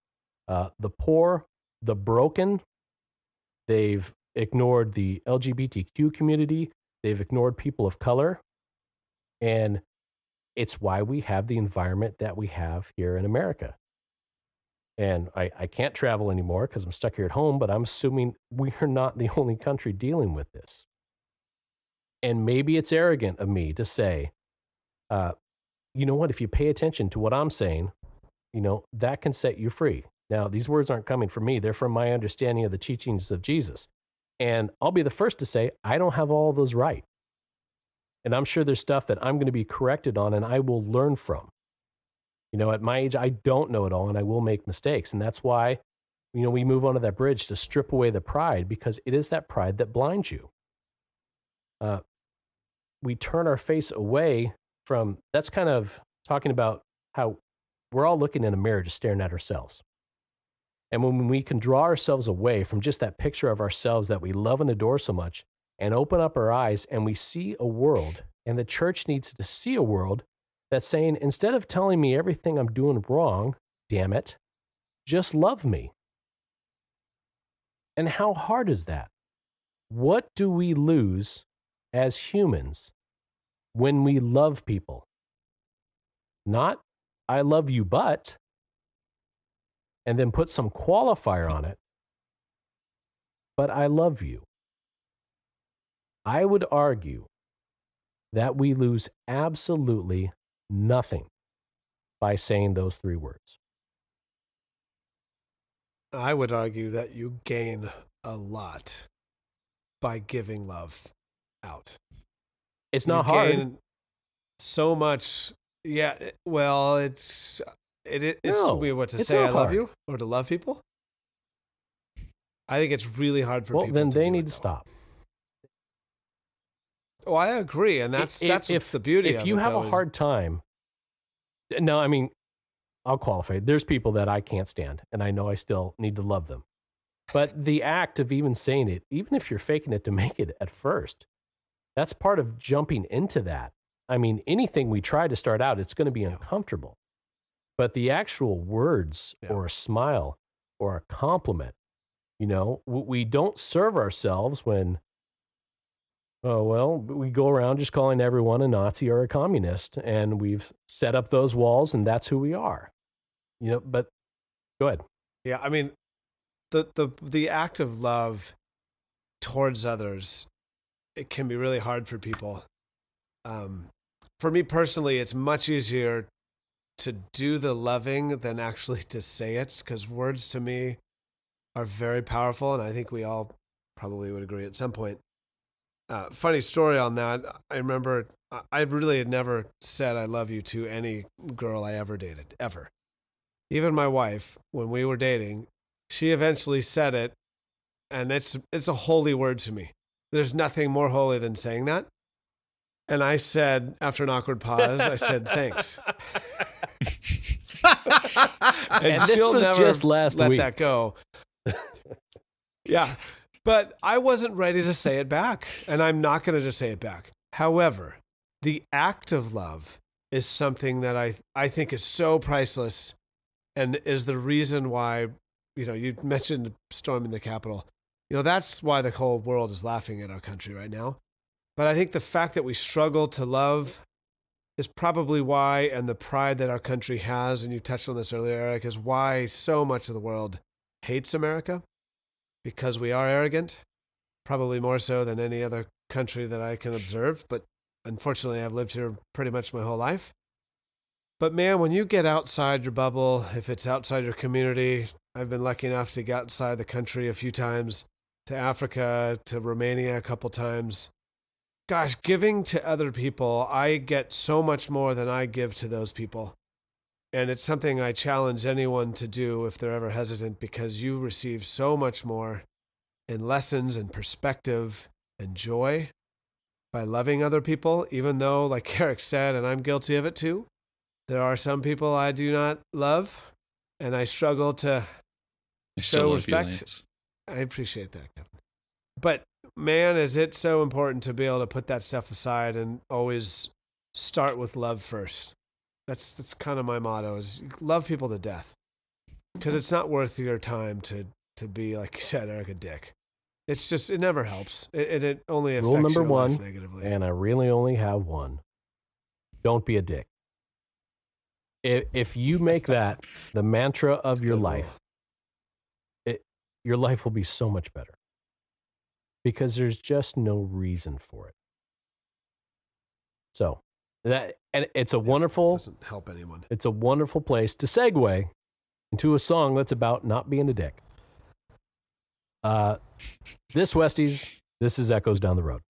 the poor, the broken. They've ignored the LGBTQ community. They've ignored people of color. And it's why we have the environment that we have here in America. And I can't travel anymore because I'm stuck here at home, but I'm assuming we are not the only country dealing with this. And maybe it's arrogant of me to say, you know what, if you pay attention to what I'm saying, you know, that can set you free. Now, these words aren't coming from me. They're from my understanding of the teachings of Jesus. And I'll be the first to say, I don't have all of those right. And I'm sure there's stuff that I'm going to be corrected on and I will learn from. You know, at my age, I don't know it all and I will make mistakes. And that's why, you know, we move onto that bridge to strip away the pride, because it is that pride that blinds you. We turn our face away from, that's kind of talking about how we're all looking in a mirror just staring at ourselves. And when we can draw ourselves away from just that picture of ourselves that we love and adore so much and open up our eyes and we see a world, and the church needs to see a world that's saying, instead of telling me everything I'm doing wrong, damn it, just love me. And how hard is that? What do we lose as humans when we love people? Not, I love you, but, and then put some qualifier on it, but I love you. I would argue that we lose absolutely nothing by saying those three words. I would argue that you gain a lot by giving love out. It's not hard. Gain so much. Yeah. Well, it's weird what to say. I love you or to love people. I think it's really hard for people. Well, then to they need to stop. Oh, I agree, and that's what's the beauty of it. If you have a hard time, no, I mean, I'll qualify. There's people that I can't stand, and I know I still need to love them. But the act of even saying it, even if you're faking it to make it at first, that's part of jumping into that. I mean, anything we try to start out, it's going to be uncomfortable. But the actual words or a smile or a compliment, you know, we don't serve ourselves when Oh, well, we go around just calling everyone a Nazi or a communist, and we've set up those walls, and that's who we are. But go ahead. Yeah, I mean, the act of love towards others, it can be really hard for people. For me personally, it's much easier to do the loving than actually to say it, because words to me are very powerful, and I think we all probably would agree at some point. Funny story on that. I remember I really had never said I love you to any girl I ever dated, ever. Even my wife, when we were dating, she eventually said it, and it's a holy word to me. There's nothing more holy than saying that. And I said, after an awkward pause, I said, thanks. And this she'll was never just last let week. that go. Yeah. But I wasn't ready to say it back, and I'm not going to just say it back. However, the act of love is something that I think is so priceless, and is the reason why, you mentioned storming the Capitol. That's why the whole world is laughing at our country right now. But I think the fact that we struggle to love is probably why, and the pride that our country has, and you touched on this earlier, Eric, is why so much of the world hates America. Because we are arrogant, probably more so than any other country that I can observe. But unfortunately, I've lived here pretty much my whole life. But man, when you get outside your bubble, if it's outside your community, I've been lucky enough to get outside the country a few times, to Africa, to Romania a couple times. Gosh, giving to other people, I get so much more than I give to those people. And it's something I challenge anyone to do if they're ever hesitant, because you receive so much more in lessons and perspective and joy by loving other people, even though, like Eric said, and I'm guilty of it too, there are some people I do not love, and I struggle to show respect. I appreciate that, Kevin. But man, is it so important to be able to put that stuff aside and always start with love first. That's kind of my motto, is love people to death. Because it's not worth your time to be, like you said, Eric, a dick. It's just, it never helps. It only affects Rule number your life one, negatively. and I really only have one. Don't be a dick. If you make that the mantra of your life, your life will be so much better. Because there's just no reason for it. So, and it's a wonderful, doesn't help anyone. It's a wonderful place to segue into a song that's about not being a dick. This Westies, this is Echoes Down the Road.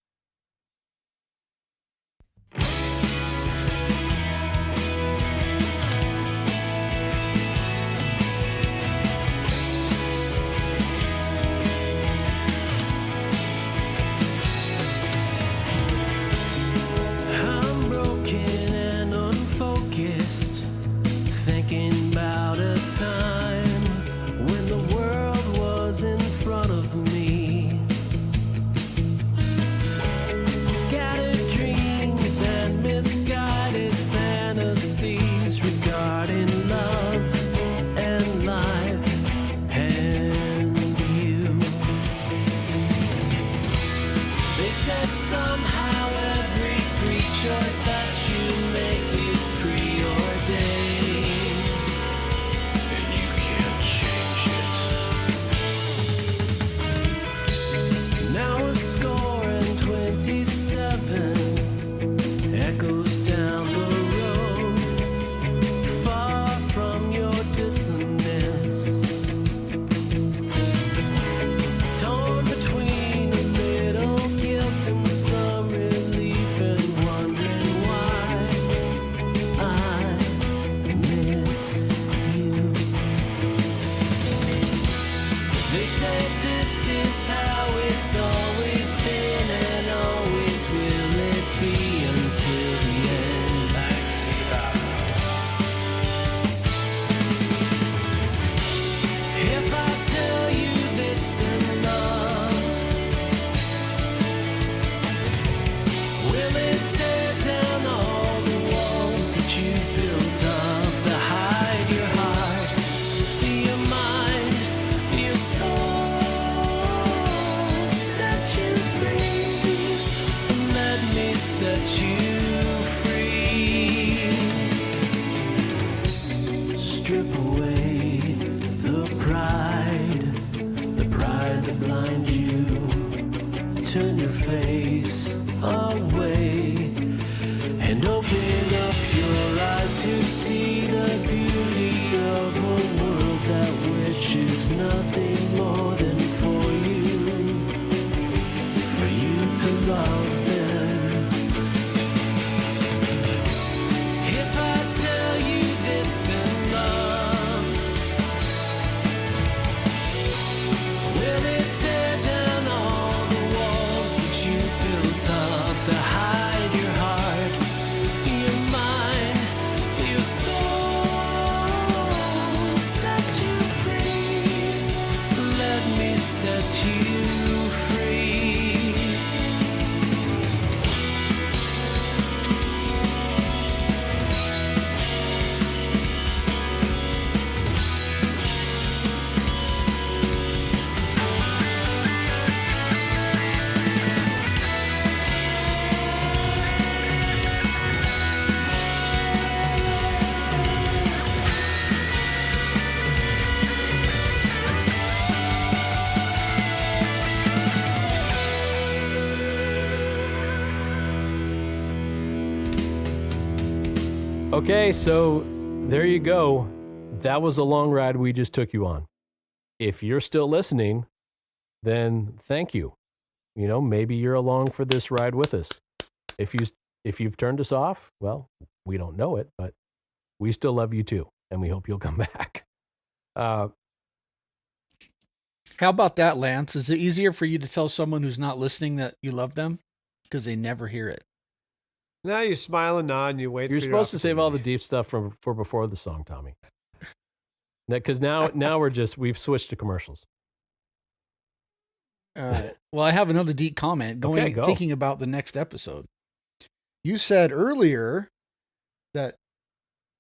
strip away the pride that blinds you. Turn your face away and open up your eyes to see the beauty of a world that wishes nothing more than for you to love them. If I tell you this in love, will it tear down all the walls that you built up to hide your heart, your mind, your soul? Set you free. Let me set you free. Okay, so there you go. That was a long ride we just took you on. If you're still listening, then thank you. You know, maybe you're along for this ride with us. If you've turned us off, well, we don't know it, but we still love you too, and we hope you'll come back. How about that, Lance? Is it easier for you to tell someone who's not listening that you love them because they never hear it? Now you smile and nod and you wait. You're for supposed to save all the opportunity. deep stuff for before the song, Tommy. Because now we've switched to commercials. Well, I have another deep comment Okay, go. thinking about the next episode. You said earlier that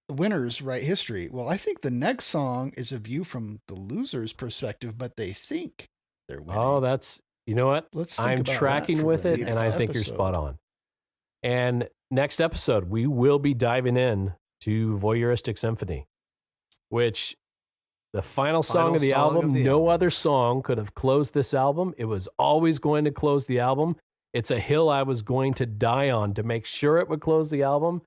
the winners write history. Well, I think the next song is a view from the loser's perspective, but they think they're winning. Oh, that's, you know what? Let's think I'm about tracking that for with the it, and next I think you're episode. spot on. And next episode, we will be diving in to Voyeuristic Symphony, which the final song of the album, no other song could have closed this album. It was always going to close the album. It's a hill I was going to die on to make sure it would close the album.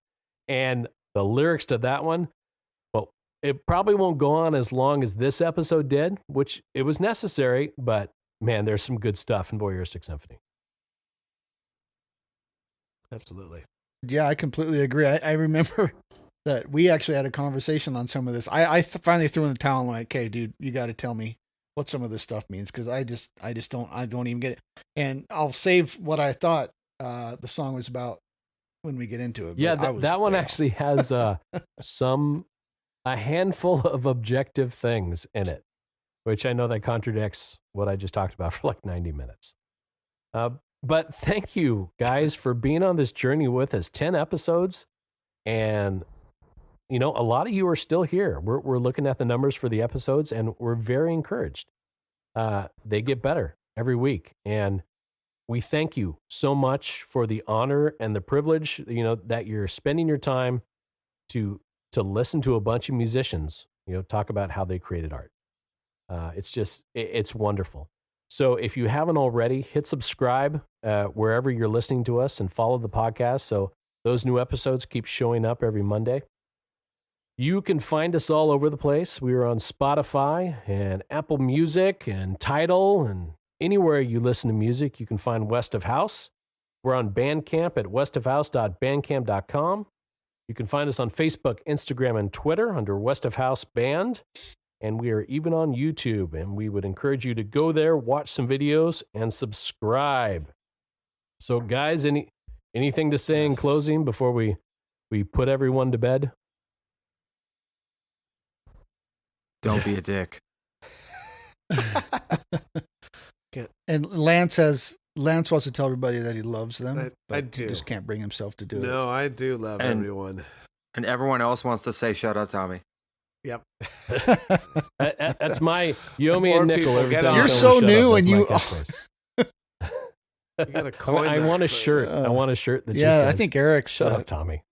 And the lyrics to that one, well, it probably won't go on as long as this episode did, which it was necessary, but man, there's some good stuff in Voyeuristic Symphony. Absolutely. Yeah, I completely agree. I remember that we actually had a conversation on some of this. I finally threw in the towel and like, okay, dude, you got to tell me what some of this stuff means, because I don't even get it. And I'll save what I thought the song was about when we get into it. Yeah, But that one actually has a handful of objective things in it, which I know that contradicts what I just talked about for like 90 minutes. But thank you guys for being on this journey with us. 10 episodes, and you know, a lot of you are still here. We're looking at the numbers for the episodes, and we're very encouraged. They get better every week, and we thank you so much for the honor and the privilege, you know, that you're spending your time to listen to a bunch of musicians, you know, talk about how they created art. It's wonderful. So if you haven't already, hit subscribe wherever you're listening to us, and follow the podcast so those new episodes keep showing up every Monday. You can find us all over the place. We are on Spotify and Apple Music and Tidal, and anywhere you listen to music, you can find West of House. We're on Bandcamp at westofhouse.bandcamp.com. You can find us on Facebook, Instagram, and Twitter under West of House Band. And we are even on YouTube, and we would encourage you to go there, watch some videos, and subscribe. So guys, anything to say in closing before we put everyone to bed? Don't be a dick. And Lance wants to tell everybody that he loves them. I but do. He just can't bring himself to do it. No, I do love And- everyone. And everyone else wants to say, "Shut up, Tommy." Yep. That's my Yomi More and Nickel. people Every get time on I You're tell them so to shut new up, and that's my you- catchphrase. You gotta coin I that want a phrase. shirt. I want a shirt that just Yeah, I says, think Eric "Shut up, Tommy."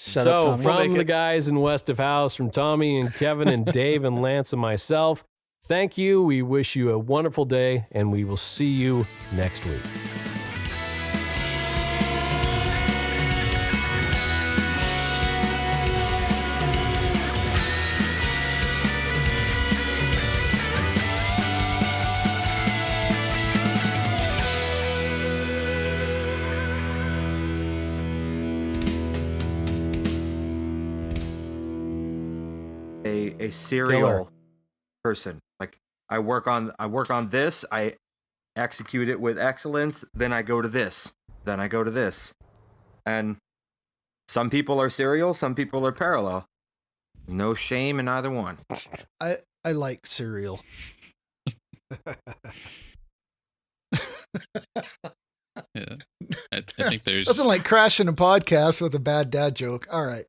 Shut up, So Tommy. from Make the it. guys in West of House, from Tommy and Kevin and Dave and Lance and myself, thank you. We wish you a wonderful day, and we will see you next week. A serial Killer. person. Like I work on this, I execute it with excellence, then I go to this, then I go to this. And some people are serial, some people are parallel. No shame in either one. I like cereal. Yeah. I think there's Nothing like crashing a podcast with a bad dad joke. All right.